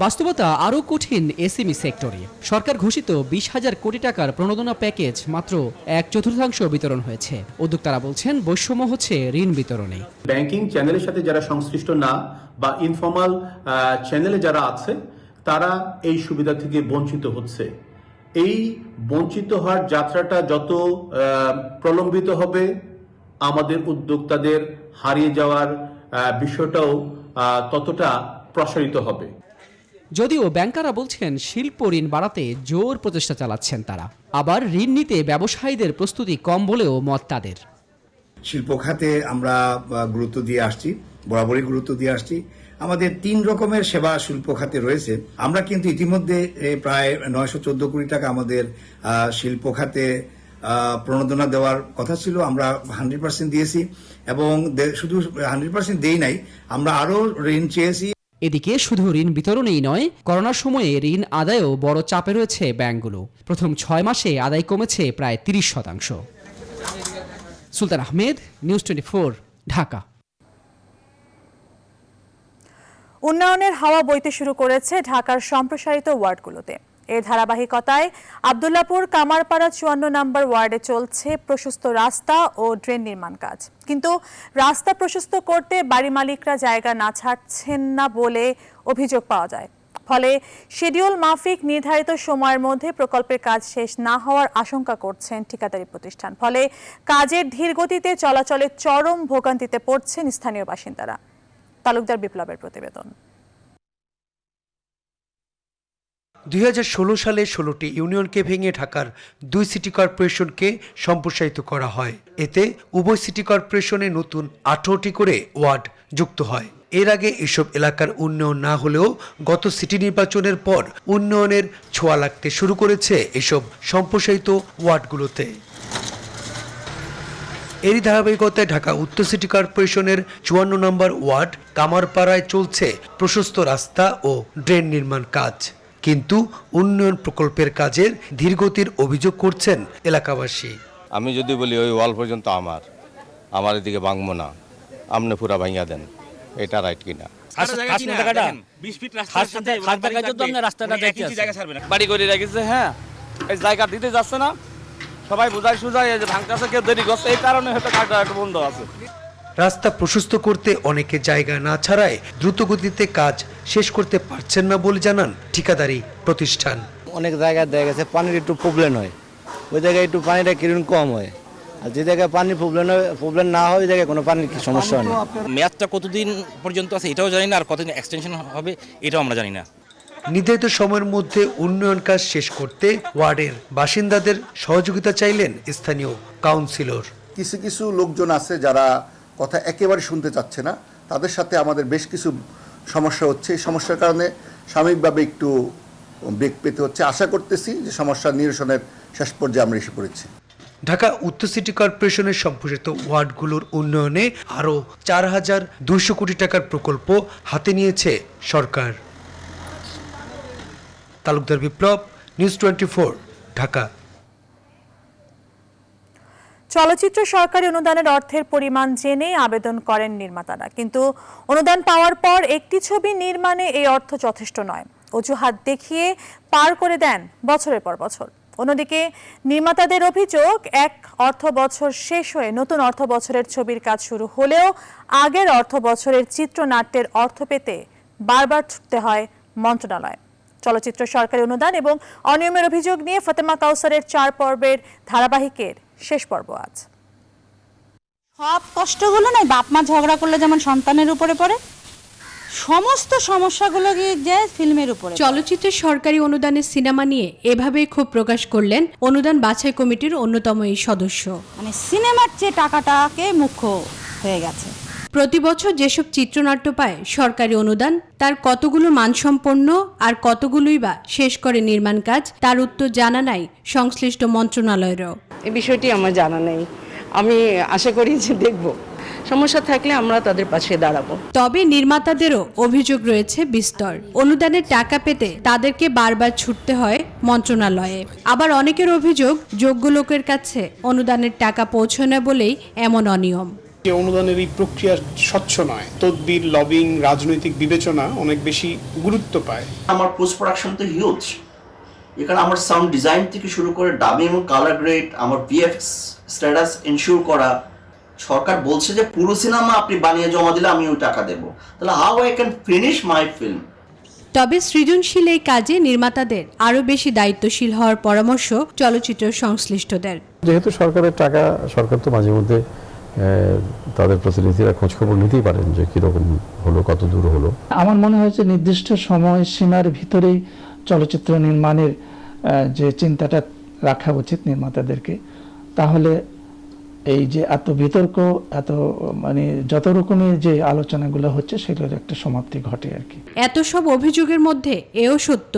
বাস্তবতা আরও কঠিন এসএমই সেক্টরে। সরকার ঘোষিত ২০,০০০ কোটি টাকার প্রণোদনা প্যাকেজ মাত্র ১/৪ বিতরণ হয়েছে। উদ্যোক্তারা বলছেন বৈষম্য হচ্ছে ঋণ বিতরণে। ব্যাংকিং চ্যানেলের সাথে যারা সংশ্লিষ্ট না বা ইনফর্মাল চ্যানেলে যারা আছে তারা এই সুবিধা থেকে বঞ্চিত হচ্ছে। এই বঞ্চিত হওয়ার যাত্রাটা যত প্রলম্বিত হবে, আমাদের উদ্যোক্তাদের হারিয়ে যাওয়ার বিষয়টাও ততটা প্রসারিত হবে। যদিও ব্যাংকাররা বলছেন শিল্প ঋণ বাড়াতে জোর প্রচেষ্টা চালাচ্ছেন তারা। আবার ঋণ নিতে ব্যবসায়ীদের প্রস্তুতি কম বলেও মত তাদের। শিল্প খাতে আমরা গুরুত্ব দিয়ে আসছি, বরাবরই গুরুত্ব দিয়ে আসছি। আমাদের 3 রকমের সেবা শিল্প খাতে রয়েছে। আমরা কিন্তু ইতিমধ্যে প্রায় 914 কোটি টাকা আমাদের শিল্প খাতে প্রণোদনা দেওয়ার কথা ছিল। আমরা 100% দিয়েছি এবং শুধু 100% দেই নাই, আমরা আরো ঋণ চেয়েছি। এদিকে শুধু ঋণ বিতরণেই নয়, করোনার সময়ে ঋণ আদায়ও বড় চাপে রয়েছে ব্যাংকগুলো। প্রথম 6 মাসে আদায় কমেছে প্রায় 30%। সুলতান আহমেদ, নিউজ 24, ঢাকা। উন্নয়নের হাওয়া বইতে শুরু করেছে ঢাকার সম্প্রসারিত ওয়ার্ডগুলোতে। এর ধারাবাহিকতায় আব্দুল্লাপুর কামারপাড়া 54 নম্বর ওয়ার্ডে চলছে প্রশস্ত রাস্তা ও ড্রেন নির্মাণ কাজ। কিন্তু রাস্তা প্রশস্ত করতে বাড়ি মালিকরা জায়গা না ছাড়ছেন না বলে অভিযোগ পাওয়া যায়। ফলে শিডিউল মাফিক নির্ধারিত সময়ের মধ্যে প্রকল্পের কাজ শেষ না হওয়ার আশঙ্কা করছেন ঠিকাদারি প্রতিষ্ঠান। ফলে কাজের ধীর গতিতে চলাচলে চরম ভোগান্তিতে পড়ছেন স্থানীয় বাসিন্দারা। তালুকদার বিপ্লবের প্রতিবেদন। 2016 সালে 16টি ইউনিয়নকে ভেঙে ঢাকার 2 সিটি কর্পোরেশনকে সম্প্রসারিত করা হয়। এতে উভয় সিটি কর্পোরেশনে নতুন 18টি করে ওয়ার্ড যুক্ত হয়। এর আগে এসব এলাকার উন্নয়ন না হলেও গত সিটি নির্বাচনের পর উন্নয়নের ছোঁয়া লাগতে শুরু করেছে এসব সম্প্রসারিত ওয়ার্ডগুলোতে। এরই ধারাবাহিকতায় ঢাকা উত্তর সিটি কর্পোরেশনের 54 নম্বর ওয়ার্ড কামারপাড়ায় চলছে প্রশস্ত রাস্তা ও ড্রেন নির্মাণ কাজ। কিন্তু উন্নয়ন প্রকল্পের কাজের ধীরগতির অভিযোগ করছেন এলাকাবাসী। আমি যদি বলি ওই ওয়াল পর্যন্ত আমার এদিকে ভাঙবো না, আপনি পুরা ভাঙিয়া দেন, এটা রাইট কিনা? বাড়ি করে রেখেছে, হ্যাঁ, এই জায়গা দিতে যাচ্ছে না, সবাই বুঝাই সুঝাই যে ভাঙতেছে, কেউ দেরি করছে, এই কারণে হয়তো কাজটা একটু বন্ধ আছে। রাস্তা প্রশস্ত করতে অনেকে জায়গা না ছাড়ায় দ্রুত গতিতে কাজ শেষ করতে পারছেন না বলে জানান ঠিকাদারি প্রতিষ্ঠান। অনেক জায়গায় দেখা গেছে পানির একটু প্রবলেম হয়, ওই জায়গায় একটু পানিটা কিরকম কম হয়, আর যে জায়গায় পানি প্রবলেম না হয় ওই জায়গায় কোনো পানির সমস্যা হয় না। মেয়াদটা কতদিন পর্যন্ত আছে এটাও জানি না, আর কতদিন এক্সটেনশন হবে এটাও আমরা জানি না। নির্ধারিত সময়ের মধ্যে উন্নয়ন কাজ শেষ করতে ওয়ার্ডের বাসিন্দাদের সহযোগিতা চাইলেন স্থানীয় কাউন্সিলর। কিছু কিছু লোকজন আছে যারা কথা একেবারে শুনতে চাচ্ছে না, তাদের সাথে আমাদের বেশ কিছু সমস্যা হচ্ছে। এই সমস্যার কারণে সাময়িকভাবে একটু বেগ পেতে হচ্ছে। আশা করতেছি যে সমস্যা নিরসনের শেষ পর্যায়ে আমরা এসে পড়েছি। ঢাকা উত্তর সিটি কর্পোরেশনের সম্প্রসারিত ওয়ার্ডগুলোর উন্নয়নে আরও 4,200 কোটি টাকার প্রকল্প হাতে নিয়েছে সরকার। তালুকদার বিপ্লব, নিউজ 24, ঢাকা। চলচ্চিত্র সরকারি অনুদানের অর্থের পরিমাণ জেনে আবেদন করেন নির্মাতারা, কিন্তু অনুদান পাওয়ার পর একটি ছবি নির্মাণে এই অর্থ যথেষ্ট নয়। অজুহাত দেখিয়ে পার করে দেন বছরের পর বছর। অন্যদিকে নির্মাতাদের অভিযোগ, এক অর্থ বছর শেষ হয়ে নতুন অর্থ বছরের ছবির কাজ শুরু হলেও আগের অর্থ বছরের চিত্রনাট্যের অর্থ পেতে বারবার ছুটতে হয় মন্ত্রণালয়। চলচ্চিত্র সরকারি অনুদান এবং অনিয়মের অভিযোগ নিয়ে ফাতেমা কাউসারের 4 পর্বের ধারাবাহিকের শেষ পর্ব আজ। সব কষ্টগুলো নয়, বাপ মা ঝগড়া করলে যেমন সন্তানের উপরে পড়ে, সমস্ত সমস্যাগুলো যে ফিল্মের উপরে। চলচ্চিত্রের সরকারি অনুদানের সিনেমা নিয়ে এভাবেই ক্ষোভ প্রকাশ করলেন অনুদান বাছাই কমিটির অন্যতম এই সদস্য। মানে সিনেমার চেয়ে টাকাটাকে মুখ্য হয়ে গেছে। প্রতি বছর যেসব চিত্রনাট্য পায় সরকারি অনুদান, তার কতগুলো মানসম্পন্ন আর কতগুলোই বা শেষ করে নির্মাণ কাজ, তার উত্তর জানা নাই সংশ্লিষ্ট মন্ত্রণালয়েরও। এই বিষয়টি আমার জানা নেই, আমি আশা করি যে দেখব, সমস্যা থাকলে আমরা তাদের পাশে দাঁড়াবো। তবে নির্মাতাদেরও অভিযোগ রয়েছে বিস্তর। অনুদানের টাকা পেতে তাদেরকে বারবার ছুটতে হয় মন্ত্রণালয়ে। আবার অনেকের অভিযোগ, যোগ্য লোকের কাছে অনুদানের টাকা পৌঁছয় না বলেই এমন অনিয়ম। অনুদানের এই প্রক্রিয়া স্বচ্ছ নয়, তদবির, লবিং, রাজনৈতিক বিবেচনা অনেক বেশি গুরুত্ব পায়। আমার পোস্ট প্রোডাকশন তো হিউজ, এখানে আমার সাউন্ড ডিজাইন থেকে শুরু করে ডাবিং এবং কালার গ্রেড, আমার ভিএফএক্স স্ট্যাটাস এনশিওর করা। সরকার বলছে যে পুরো সিনেমা আপনি বানিয়ে জমা দিলে আমি ওই টাকা দেবো, তাহলে how I can finish my film. তবে সৃজনশীল এই কাজে নির্মাতাদের আরও বেশি দায়িত্বশীল হওয়ার পরামর্শ চলচ্চিত্র সংশ্লিষ্টদের। যেহেতু সরকারের টাকা, সরকার তো মাঝে মধ্যে তাদের প্রতিনিধিরা খোঁজখবর নিতেই পারেন যে কীরকম হলো, কত দূর হলো। আমার মনে হয়েছে নির্দিষ্ট সময়সীমার ভিতরেই চলচ্চিত্র নির্মাণের যে চিন্তাটা রাখা উচিত নির্মাতাদেরকে, তাহলে এই যে এত বিতর্ক, এত মানে যত রকমের যে আলোচনাগুলো হচ্ছে সেগুলোর একটা সমাপ্তি ঘটে আর কি। এত সব অভিযোগের মধ্যে এও সত্য,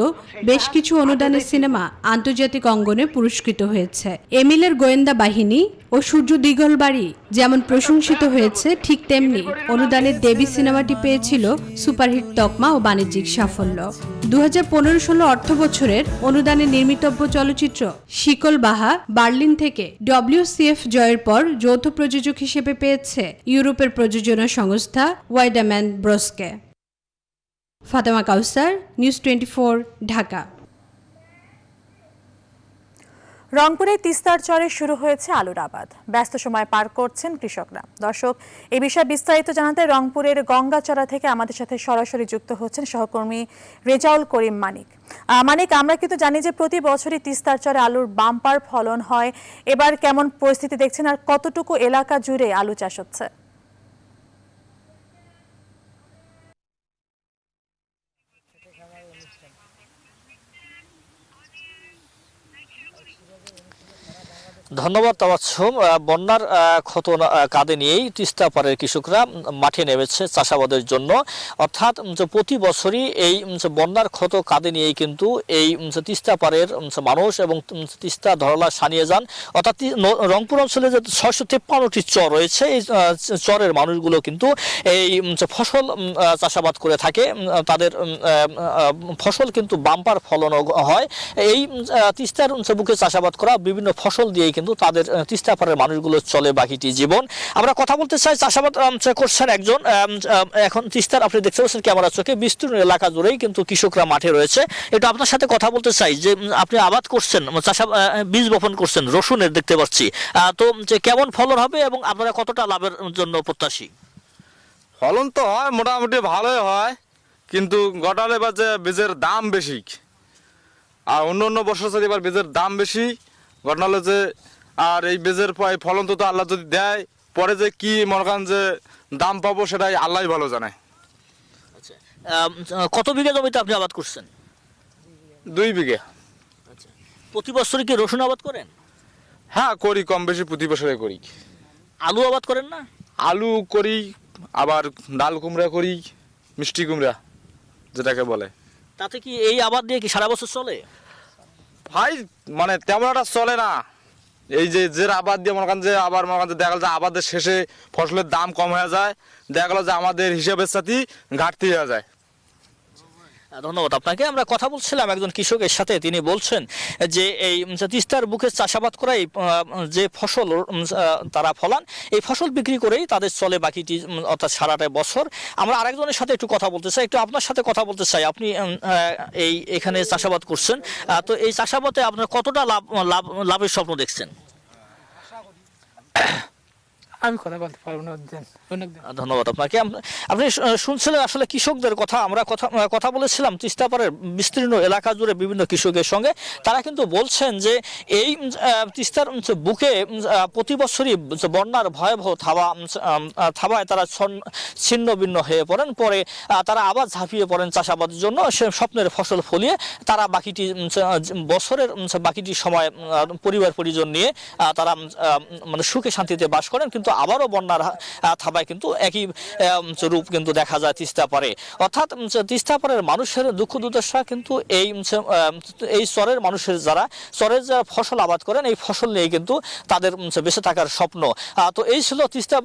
বেশ কিছু অনুদানের সিনেমা আন্তর্জাতিক অঙ্গনে পুরস্কৃত হয়েছে। এমিলের গোয়েন্দা বাহিনী ও সূর্য দিগলবাড়ি যেমন প্রশংসিত হয়েছে, ঠিক তেমনি অনুদানের দেবী সিনেমাটি পেয়েছিল সুপারহিট তকমা ও বাণিজ্যিক সাফল্য। 2015-16 অর্থ বছরের অনুদানে নির্মিতব্য চলচ্চিত্র শিকল বাহা বার্লিন থেকে WCF জয়ের পর যৌথ প্রযোজক হিসেবে পেয়েছে ইউরোপের প্রযোজনা সংস্থা ওয়াইডাম্যান ব্রোসকে। ফাতেমা কাউসার, নিউজ 24, ঢাকা। রংপুরে তিস্তার চরে শুরু হয়েছে আলুর আবাদ। ব্যস্ত সময় পার করছেন কৃষকরা। দর্শক, এই বিষয়ে বিস্তারিত জানাতে রংপুরের গঙ্গাচড়া থেকে আমাদের সাথে সরাসরি যুক্ত হচ্ছেন সহকর্মী রেজাউল করিম মানিক। মানিক, আমরা কিন্তু জানি যে প্রতি বছরই তিস্তার চরে আলুর বাম্পার ফলন হয়। এবার কেমন পরিস্থিতি দেখছেন আর কতটুকু এলাকা জুড়ে আলু চাষ হচ্ছে? ধন্যবাদ তাবাচ্ছুম। বন্যার ক্ষত কাঁধে নিয়েই তিস্তা পাড়ের কৃষকরা মাঠে নেমেছে চাষাবাদের জন্য। অর্থাৎ প্রতি বছরই এই বন্যার ক্ষত কাঁধে নিয়েই কিন্তু এই তিস্তা পাড়ের মানুষ এবং তিস্তা ধরলা সানিয়ে যান। অর্থাৎ রংপুর অঞ্চলে যে 653টি চর রয়েছে, এই চরের মানুষগুলো কিন্তু এই ফসল চাষাবাদ করে থাকে। তাদের ফসল কিন্তু বাম্পার ফলন হয়। এই তিস্তার বুকে চাষাবাদ করা বিভিন্ন ফসল দিয়েই কিন্তু তাদের তিস্তা পাড়ের মানুষগুলো চলে বাকিটি জীবন। আমরা কথা বলতে চাই, চাষাবাদ করছেন একজন। এখন তিস্তার আপনি দেখতে পাচ্ছেন ক্যামেরা চোখে বিস্তীর্ণ এলাকা জুড়েই কিন্তু কৃষকরা মাঠে রয়েছে। একটু আপনার সাথে কথা বলতে চাই যে আপনি আবাদ করছেন, বীজ বপন করছেন রসুনের দেখতে পাচ্ছি, তো যে কেমন ফলন হবে এবং আপনারা কতটা লাভের জন্য প্রত্যাশী? ফলন তো হয় মোটামুটি ভালোই হয়, কিন্তু গটালে বা যে বীজের দাম বেশি, আর অন্য অন্য বছর এবার বীজের দাম বেশি। ঘটনা হলো যে আর এই বীজের ফলন তো আল্লাহ যদি দেয়, পরে যে কি মনে করেন যে দাম পাবো সেটাই আল্লাহ ভালো জানে। কত বিঘা জমিতে আপনি আবাদ করছেন? 2 বিঘা। প্রতি বছর কি রসুন আবাদ করেন? হ্যাঁ করি, কম বেশি প্রতি বছরে করি। আলু আবাদ করেন না? আলু করি, আবার ডাল কুমড়া করি, মিষ্টি কুমড়া যেটাকে বলে। তাতে কি এই আবাদ দিয়ে কি সারা বছর চলে? ভাই মানে তেমন একটা চলে না। এই যে আবাদ দিয়ে মনে করেন যে আবার মনে করেন দেখা গেল যে আবাদের শেষে ফসলের দাম কম হয়ে যায়, দেখা গেল যে আমাদের হিসাবের সাথে ঘাটতি হয়ে যায়। ধন্যবাদ আপনাকে। আমরা কথা বলছিলাম একজন কৃষকের সাথে, তিনি বলছেন যে এই তিস্তার বুকে চাষাবাদ করাই যে ফসল তারা ফলান, এই ফসল বিক্রি করেই তাদের চলে বাকিটি অর্থাৎ সারাটা বছর। আমরা আরেকজনের সাথে একটু কথা বলতে চাই, একটু আপনার সাথে কথা বলতে চাই। আপনি এখানে চাষাবাদ করছেন, তো এই চাষাবাদে আপনার কতটা লাভের স্বপ্ন দেখছেন? আমি কথা বলতে পারবো না। ধন্যবাদ আপনাকে। আপনি শুনছিলেন আসলে কৃষকদের কথা। আমরা কথা বলেছিলাম তিস্তাপাড়ের বিস্তীর্ণ এলাকা জুড়ে বিভিন্ন কৃষকের সঙ্গে। তারা কিন্তু বলছেন যে এই তিস্তার বুকে প্রতি বছরই বন্যার ভয়াবহ থাবায় তারা ছিন্ন ভিন্ন হয়ে পড়েন, পরে তারা আবার ঝাঁপিয়ে পড়েন চাষাবাদের জন্য। সে স্বপ্নের ফসল ফলিয়ে তারা বাকিটি বছরের বাকিটি সময় পরিবার পরিজন নিয়ে তারা মানে সুখে শান্তিতে বাস করেন, কিন্তু আবারও বন্যার থাবায় কিন্তু একই রূপ কিন্তু দেখা যায় তিস্তাপাড়ে। অর্থাৎ তিস্তাপাড়ের মানুষের দুঃখ দুর্দশা কিন্তু এই চরের মানুষের যারা ফসল আবাদ করেন, এই ফসল নিয়ে কিন্তু তাদের বেঁচে থাকার স্বপ্ন। তো এই ছিল তিস্তা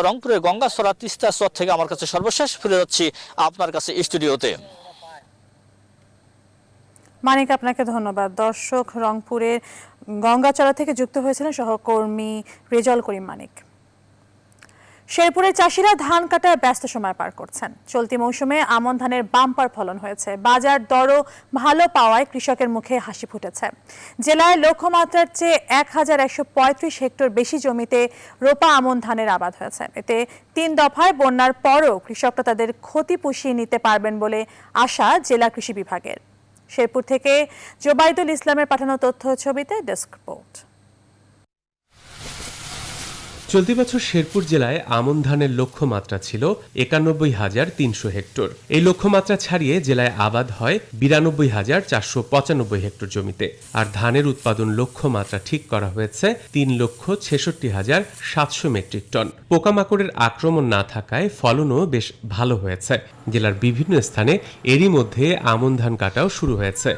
রংপুরের গঙ্গাচড়া তিস্তা চর থেকে আমার কাছে সর্বশেষ। ফিরে যাচ্ছি আপনার কাছে স্টুডিওতে। মানিক, আপনাকে ধন্যবাদ। দর্শক, রংপুরের গঙ্গাচড়া থেকে যুক্ত হয়েছিলেন সহকর্মী রেজাউল করিম মানিক। শেরপুরের চাষিরা ধান কাটায় ব্যস্ত সময় পার করছেন। চলতি মৌসুমে আমন ধানের বাম্পার ফলন হয়েছে, বাজার দরও ভালো পাওয়ায় কৃষকের মুখে হাসি ফুটেছে। জেলায় লক্ষ্যমাত্রার চেয়ে 1135 হেক্টর বেশি জমিতে রোপা আমন ধানের আবাদ হয়েছে। এতে 3 দফায় বন্যার পরও কৃষকরা তাদের ক্ষতি পুষিয়ে নিতে পারবেন বলে আশা জেলা কৃষি বিভাগের। শেরপুর থেকে জোবাইদুল ইসলামের পাঠানো তথ্য ছবিতে ডেস্ক রিপোর্ট। চলতি বছর শেরপুর জেলায় আমন ধানের লক্ষ্যমাত্রা ছিল 91,300 হেক্টর। এই লক্ষ্যমাত্রা ছাড়িয়ে জেলায় আবাদ হয় 92,495 হেক্টর জমিতে। আর ধানের উৎপাদন লক্ষ্যমাত্রা ঠিক করা হয়েছে 3,66,700 মেট্রিক টন। পোকামাকড়ের আক্রমণ না থাকায় ফলনও বেশ ভালো হয়েছে। জেলার বিভিন্ন স্থানে এরই মধ্যে আমন ধান কাটাও শুরু হয়েছে।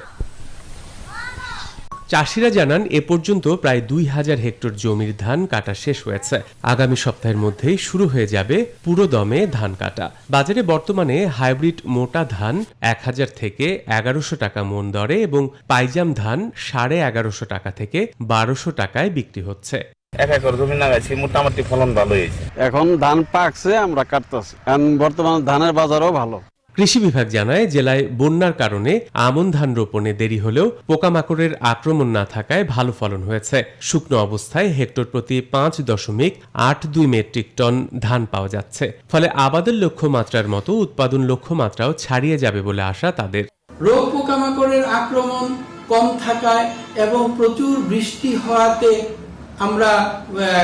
চাষিরা জানান এ পর্যন্ত প্রায় 2,000 হেক্টর জমির ধান কাটা শেষ হয়েছে। আগামী সপ্তাহের মধ্যেই শুরু হয়ে যাবে পুরো দমে ধান কাটা। বাজারে বর্তমানে হাইব্রিড মোটা ধান 1,000 থেকে 1,100 টাকা মন দরে এবং পাইজাম ধান 1150 টাকা থেকে 1200 টাকায় বিক্রি হচ্ছে। 1 একর জমি লাগাইছি, মোটামুটি ফলন ভালো হয়েছে। এখন ধান পাকছে, আমরা কাটতেছি। বর্তমানে ধানের বাজারও ভালো। কৃষি বিভাগ জানায় জেলায় বন্যার কারণে আমন ধান রোপণে দেরি হলেও পোকামাকড়ের আক্রমণ না থাকায় ভালো ফলন হয়েছে। শুকনো অবস্থায় হেক্টর প্রতি 5.82 মেট্রিক টন ধান পাওয়া যাচ্ছে। ফলে আবাদের লক্ষ্যমাত্রার মতো উৎপাদন লক্ষ্যমাত্রাও ছাড়িয়ে যাবে বলে আশা তাদের। রোগ পোকামাকড়ের আক্রমণ কম থাকায় এবং প্রচুর বৃষ্টি হওয়াতে আমরা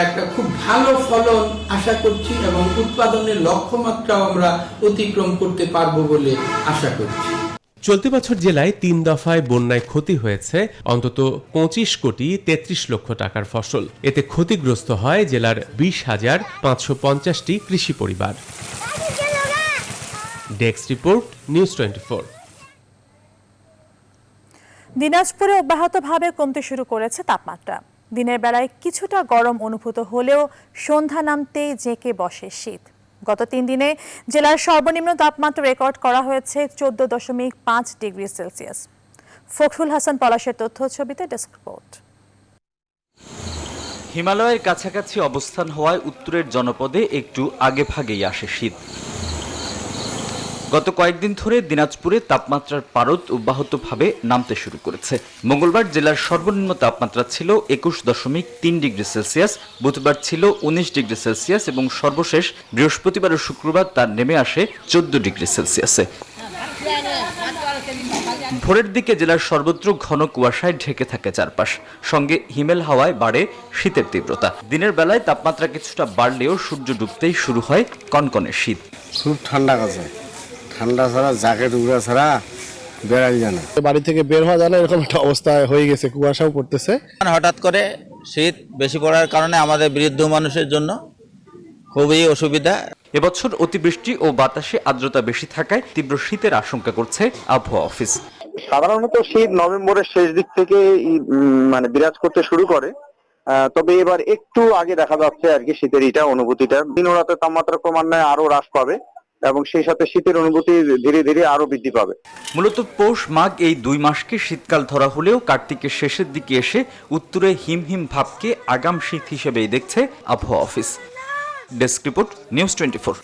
একটা খুব ভালো ফলন আশা করছি এবং উৎপাদনের লক্ষ্যমাত্রাও আমরা অতিক্রম করতে পারবো বলে আশা করছি। চলতি বছর জেলায় 3 দফায় বন্যায় ক্ষতি হয়েছে অন্তত 25,33 লক্ষ টাকার ফসল। এতে ক্ষতিগ্রস্ত হয় জেলার 20,550টি কৃষি পরিবার। Desk report, news 24। দিনাজপুরে অব্যাহতভাবে কমতে শুরু করেছে তাপমাত্রা। দিনের বেলায় কিছুটা গরম অনুভূত হলেও সন্ধ্যা নামতেই জেঁকে বসে শীত। গত 3 দিনে জেলার সর্বনিম্ন তাপমাত্রা রেকর্ড করা হয়েছে 14.5 ডিগ্রি সেলসিয়াস। ফখরুল হাসান পলাশের তথ্য ছবিতে ডেস্ক রিপোর্ট। হিমালয়ের কাছাকাছি অবস্থান হওয়ায় উত্তরের জনপদে একটু আগে ভাগেই আসে শীত। গত কয়েকদিন ধরে দিনাজপুরে তাপমাত্রার পারদ অব্যাহতভাবে নামতে শুরু করেছে। মঙ্গলবার জেলার সর্বনিম্ন তাপমাত্রা ছিল 21.3 ডিগ্রি সেলসিয়াস, বুধবার ছিল 19 ডিগ্রি সেলসিয়াস এবং সর্বশেষ বৃহস্পতিবার ও শুক্রবার তা নেমে আসে 14 ডিগ্রি সেলসিয়াসে। ভোরের দিকে জেলার সর্বত্র ঘন কুয়াশায় ঢেকে থাকে চারপাশ, সঙ্গে হিমেল হাওয়ায় বাড়ে শীতের তীব্রতা। দিনের বেলায় তাপমাত্রা কিছুটা বাড়লেও সূর্য ডুবতেই শুরু হয় কনকনে শীত। খুব ঠান্ডা গেছে, ঠান্ডা ছাড়া জ্যাকেট উড়া ছাড়া বেড়াই যায় না, বাড়ি থেকে বের হওয়া যায় না, এরকম একটা অবস্থা হয়ে গেছে। কুয়াশাও পড়তেছে। হঠাৎ করে শীত বেশি পড়ার কারণে আমাদের বৃদ্ধ মানুষের জন্য খুবই অসুবিধা। এবছর অতিবৃষ্টি ও বাতাসে আর্দ্রতা বেশি থাকায় তীব্র শীতের আশঙ্কা করছে আবহাওয়া অফিস। সাধারণত শীত নভেম্বরের শেষ দিক থেকে বিরাজ করতে শুরু করে, তবে এবার একটু আগে দেখা যাচ্ছে আর কি শীতের অনুভূতিটা। দিন ও রাতের তাপমাত্রা ক্রমান্বয়ে আরো হ্রাস পাবে এবং সেই সাথে শীতের অনুভূতি ধীরে ধীরে আরো বৃদ্ধি পাবে। মূলত পৌষ মাঘ এই 2 মাসকে শীতকাল ধরা হলেও কার্তিকের শেষের দিকে এসে উত্তরে হিমহিম ভাবকে আগাম শীত হিসেবেই দেখছে আবহাওয়া অফিস। Desk report, news 24।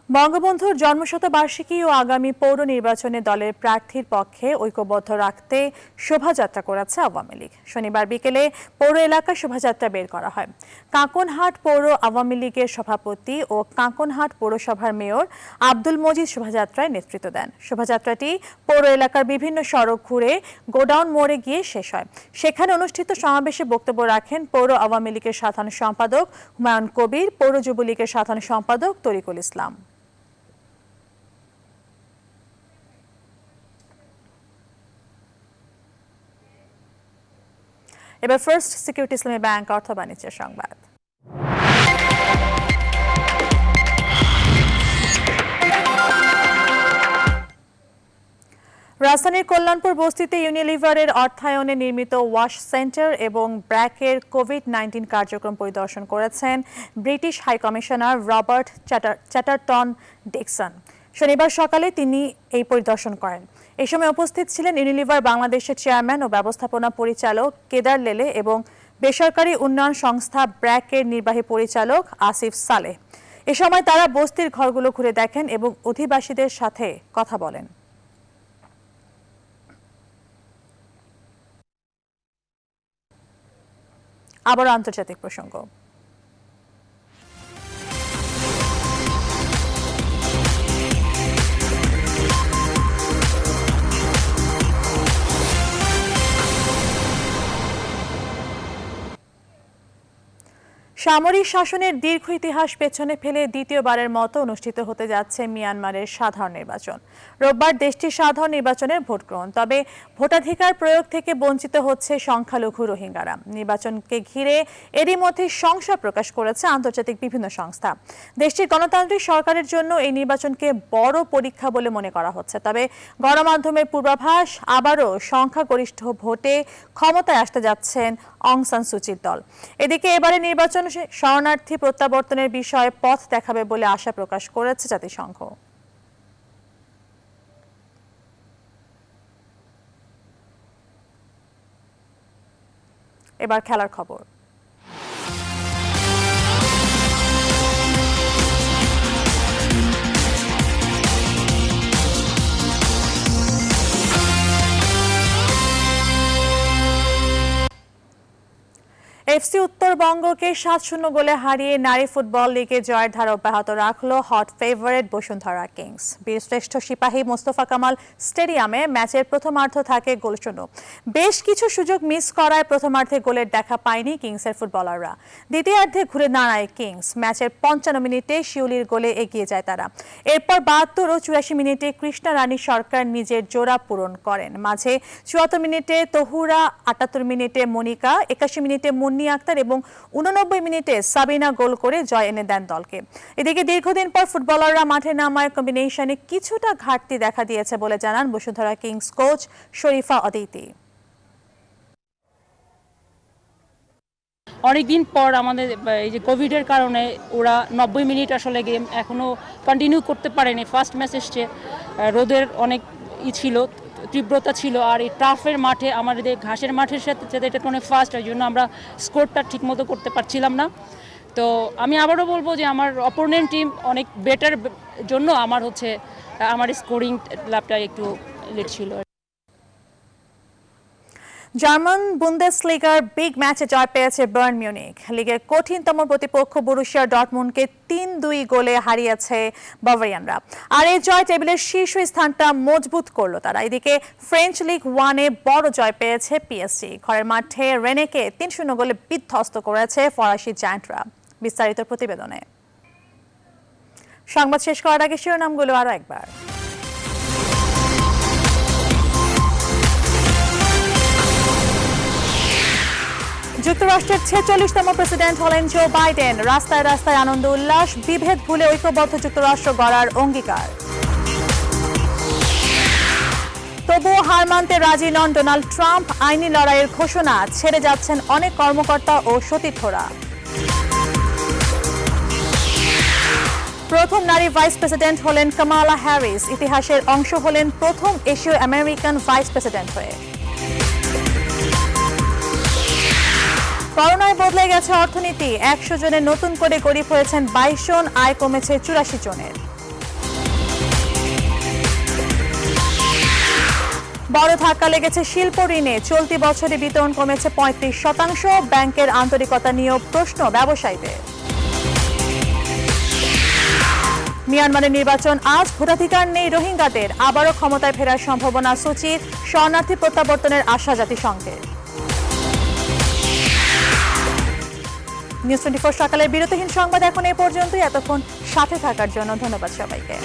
বঙ্গবন্ধুর জন্মশতবার্ষিকী ও আগামী পৌর নির্বাচনে দলের প্রার্থীর পক্ষে ঐক্যবদ্ধ রাখতে শোভাযাত্রা করেছে আওয়ামী লীগ। শনিবার বিকেলে পৌর এলাকা শোভাযাত্রা বের করা হয়। কাঁকনহাট পৌর আওয়ামী লীগের সভাপতি ও কাঁকনহাট পৌরসভার মেয়র আব্দুল মজিদ শোভাযাত্রায় নেতৃত্ব দেন। শোভাযাত্রাটি পৌর এলাকার বিভিন্ন সড়ক ঘুরে গোডাউন মোড়ে গিয়ে শেষ হয়। সেখানে অনুষ্ঠিত সমাবেশে বক্তব্য রাখেন পৌর আওয়ামী লীগের সাধারণ সম্পাদক হুমায়ুন কবির, পৌর যুবলীগের সাধারণ সম্পাদক তরিকুল ইসলাম। এবার ফার্স্ট সিকিউরিটি ইসলামী ব্যাংক অর্থ বাণিজ্যের সংবাদ। রাজধানীর কল্যাণপুর বস্তিতে ইউনিলিভারের অর্থায়নে নির্মিত ওয়াশ সেন্টার এবং ব্র্যাকের কোভিড-19 কার্যক্রম পরিদর্শন করেছেন British high commissioner Robert Chatterton Dickson. শনিবার সকালে তিনি এই পরিদর্শন করেন। এই সময় উপস্থিত ছিলেন ইউনিলিভার বাংলাদেশের চেয়ারম্যান ও ব্যবস্থাপনা পরিচালক কেদার লেলে এবং বেসরকারি উন্নয়ন সংস্থা ব্র্যাকের নির্বাহী পরিচালক আসিফ সালেহ। এ সময় তারা বস্তির ঘরগুলো ঘুরে দেখেন এবং অধিবাসীদের সাথে কথা বলেন। আবার আন্তর্জাতিক প্রসঙ্গ। সামরিক শাসনের দীর্ঘ ইতিহাস পেছনে ফেলে দ্বিতীয়বারের মতো অনুষ্ঠিত হতে যাচ্ছে মিয়ানমারের সাধারণ নির্বাচন। রোববার দেশটির সাধারণ নির্বাচনের ভোট গ্রহণ, তবে ভোটাধিকার প্রয়োগ থেকে বঞ্চিত হচ্ছে সংখ্যালঘু রোহিঙ্গারা। নির্বাচনকে ঘিরে এরই মধ্যে সংশয় প্রকাশ করেছে আন্তর্জাতিক বিভিন্ন সংস্থা। দেশটির গণতান্ত্রিক সরকারের জন্য এই নির্বাচনকে বড় পরীক্ষা বলে মনে করা হচ্ছে, তবে গণমাধ্যমের পূর্বাভাস আবারও সংখ্যাগরিষ্ঠ ভোটে ক্ষমতায় আসতে যাচ্ছেন অং সান সুচির দল। এদিকে এবারে নির্বাচন শরণার্থী প্রত্যাবর্তনের বিষয়ে পথ দেখাবে বলে আশা প্রকাশ করেছে জাতিসংঘ। এবার খেলার খবর। এফসি উত্তরবঙ্গকে 7-0 গোলে হারিয়ে নারী ফুটবল লিগে জয়ের ধারা অব্যাহত রাখল হট ফেভারিট বসুন্ধরা কিংস। বীরশ্রেষ্ঠ সিপাহী মোস্তফা কামাল স্টেডিয়ামে ম্যাচের প্রথমার্ধ থাকে গোলশূন্য। বেশ কিছু সুযোগ মিস করায় প্রথমার্ধে গোলের দেখা পায়নি কিংসের ফুটবলাররা। দ্বিতীয়ার্ধে ঘুরে দাঁড়ায় কিংস। ম্যাচের 55 মিনিটে শিউলির গোলে এগিয়ে যায় তারা। এরপর 72 ও 84 মিনিটে কৃষ্ণা রানী সরকার নিজের জোড়া পূরণ করেন। মাঝে 74 মিনিটে তহুরা, 78 মিনিটে মনিকা, 81 মিনিটে মুন্নি আক্তার এবং 89 মিনিটে সাবিনা গোল করে জয় এনে দেন দলকে। এদিকে দীর্ঘদিন পর ফুটবলাররা মাঠে নামায় কম্বিনেশনে কিছুটা ঘাটতি দেখা দিয়েছে বলে জানান বসুন্ধরা কিংস কোচ শরীফা অদিতি। অনেকদিন পর আমাদের এই যে কোভিডের কারণে ওরা 90 মিনিট আসলে গেম এখনও কন্টিনিউ করতে পারেনি। ফার্স্ট ম্যাচ এসছে, রোদের অনেক ছিল, তীব্রতা ছিল, আর এই টার্ফের মাঠে আমাদের ঘাসের মাঠের সাথে এটা অনেক ফাস্ট, ওই জন্য আমরা স্কোরটা ঠিকমতো করতে পারছিলাম না। তো আমি আবারও বলবো যে আমার অপোনেন্ট টিম অনেক বেটার জন্য আমার স্কোরিং লাভটা একটু লেট ছিল। জার্মান বুন্দেসলিগার বিগ ম্যাচে জয় পেয়েছে বায়ার্ন মিউনিখ। লিগের কঠিনতম প্রতিপক্ষ বরুশিয়া ডর্টমুন্ডকে 3-2 গোলে হারিয়েছে বাভারিয়ানরা। আর এই জয় টেবিলের শীর্ষ স্থানটা মজবুত করলো তারা। এদিকে ফ্রেঞ্চ লিগ 1-এ বড় জয় পেয়েছে পিএসজি। ঘরের মাঠে রেনেকে 3-0 গোলে বিধ্বস্ত করেছে ফরাসি জায়ান্টরা। বিস্তারিত প্রতিবেদনে। সংবাদ শেষ করার আগে শিরোনামগুলো আরো একবার। যুক্তরাষ্ট্রের 46তম প্রেসিডেন্ট হলেন জো বাইডেন। রাস্তায় রাস্তায় আনন্দ উল্লাস, বিভেদ ভুলে ঐক্যবদ্ধ যুক্তরাষ্ট্র গড়ার অঙ্গীকার। তবুও হার মানতে রাজি নন ডোনাল্ড ট্রাম্প। আইনি লড়াইয়ের ঘোষণা, ছেড়ে যাচ্ছেন অনেক কর্মকর্তা ও সতীর্থরা। প্রথম নারী ভাইস প্রেসিডেন্ট হলেন কামালা হ্যারিস। ইতিহাসের অংশ হলেন প্রথম এশীয় আমেরিকান ভাইস প্রেসিডেন্ট হয়ে। করোনায় বদলে গেছে অর্থনীতি। 100 জনের নতুন করে গরিব হয়েছেন 22 জন, আয় কমেছে 84 জনের। বড় ধাক্কা লেগেছে শিল্প ঋণে। চলতি বছরে বিতরণ কমেছে 35%। ব্যাংকের আন্তরিকতা নিয়েও প্রশ্ন ব্যবসায়ীদের। মিয়ানমারের নির্বাচন আজ, ভোটাধিকার নেই রোহিঙ্গাদের। আবারও ক্ষমতায় ফেরার সম্ভাবনা সুচির। শরণার্থী প্রত্যাবর্তনের আশা জাতিসংঘের। নিউজ 24 সকালের বিরতিহীন সংবাদ এখন এই পর্যন্তই। এতক্ষণ সাথে থাকার জন্য ধন্যবাদ সবাইকে।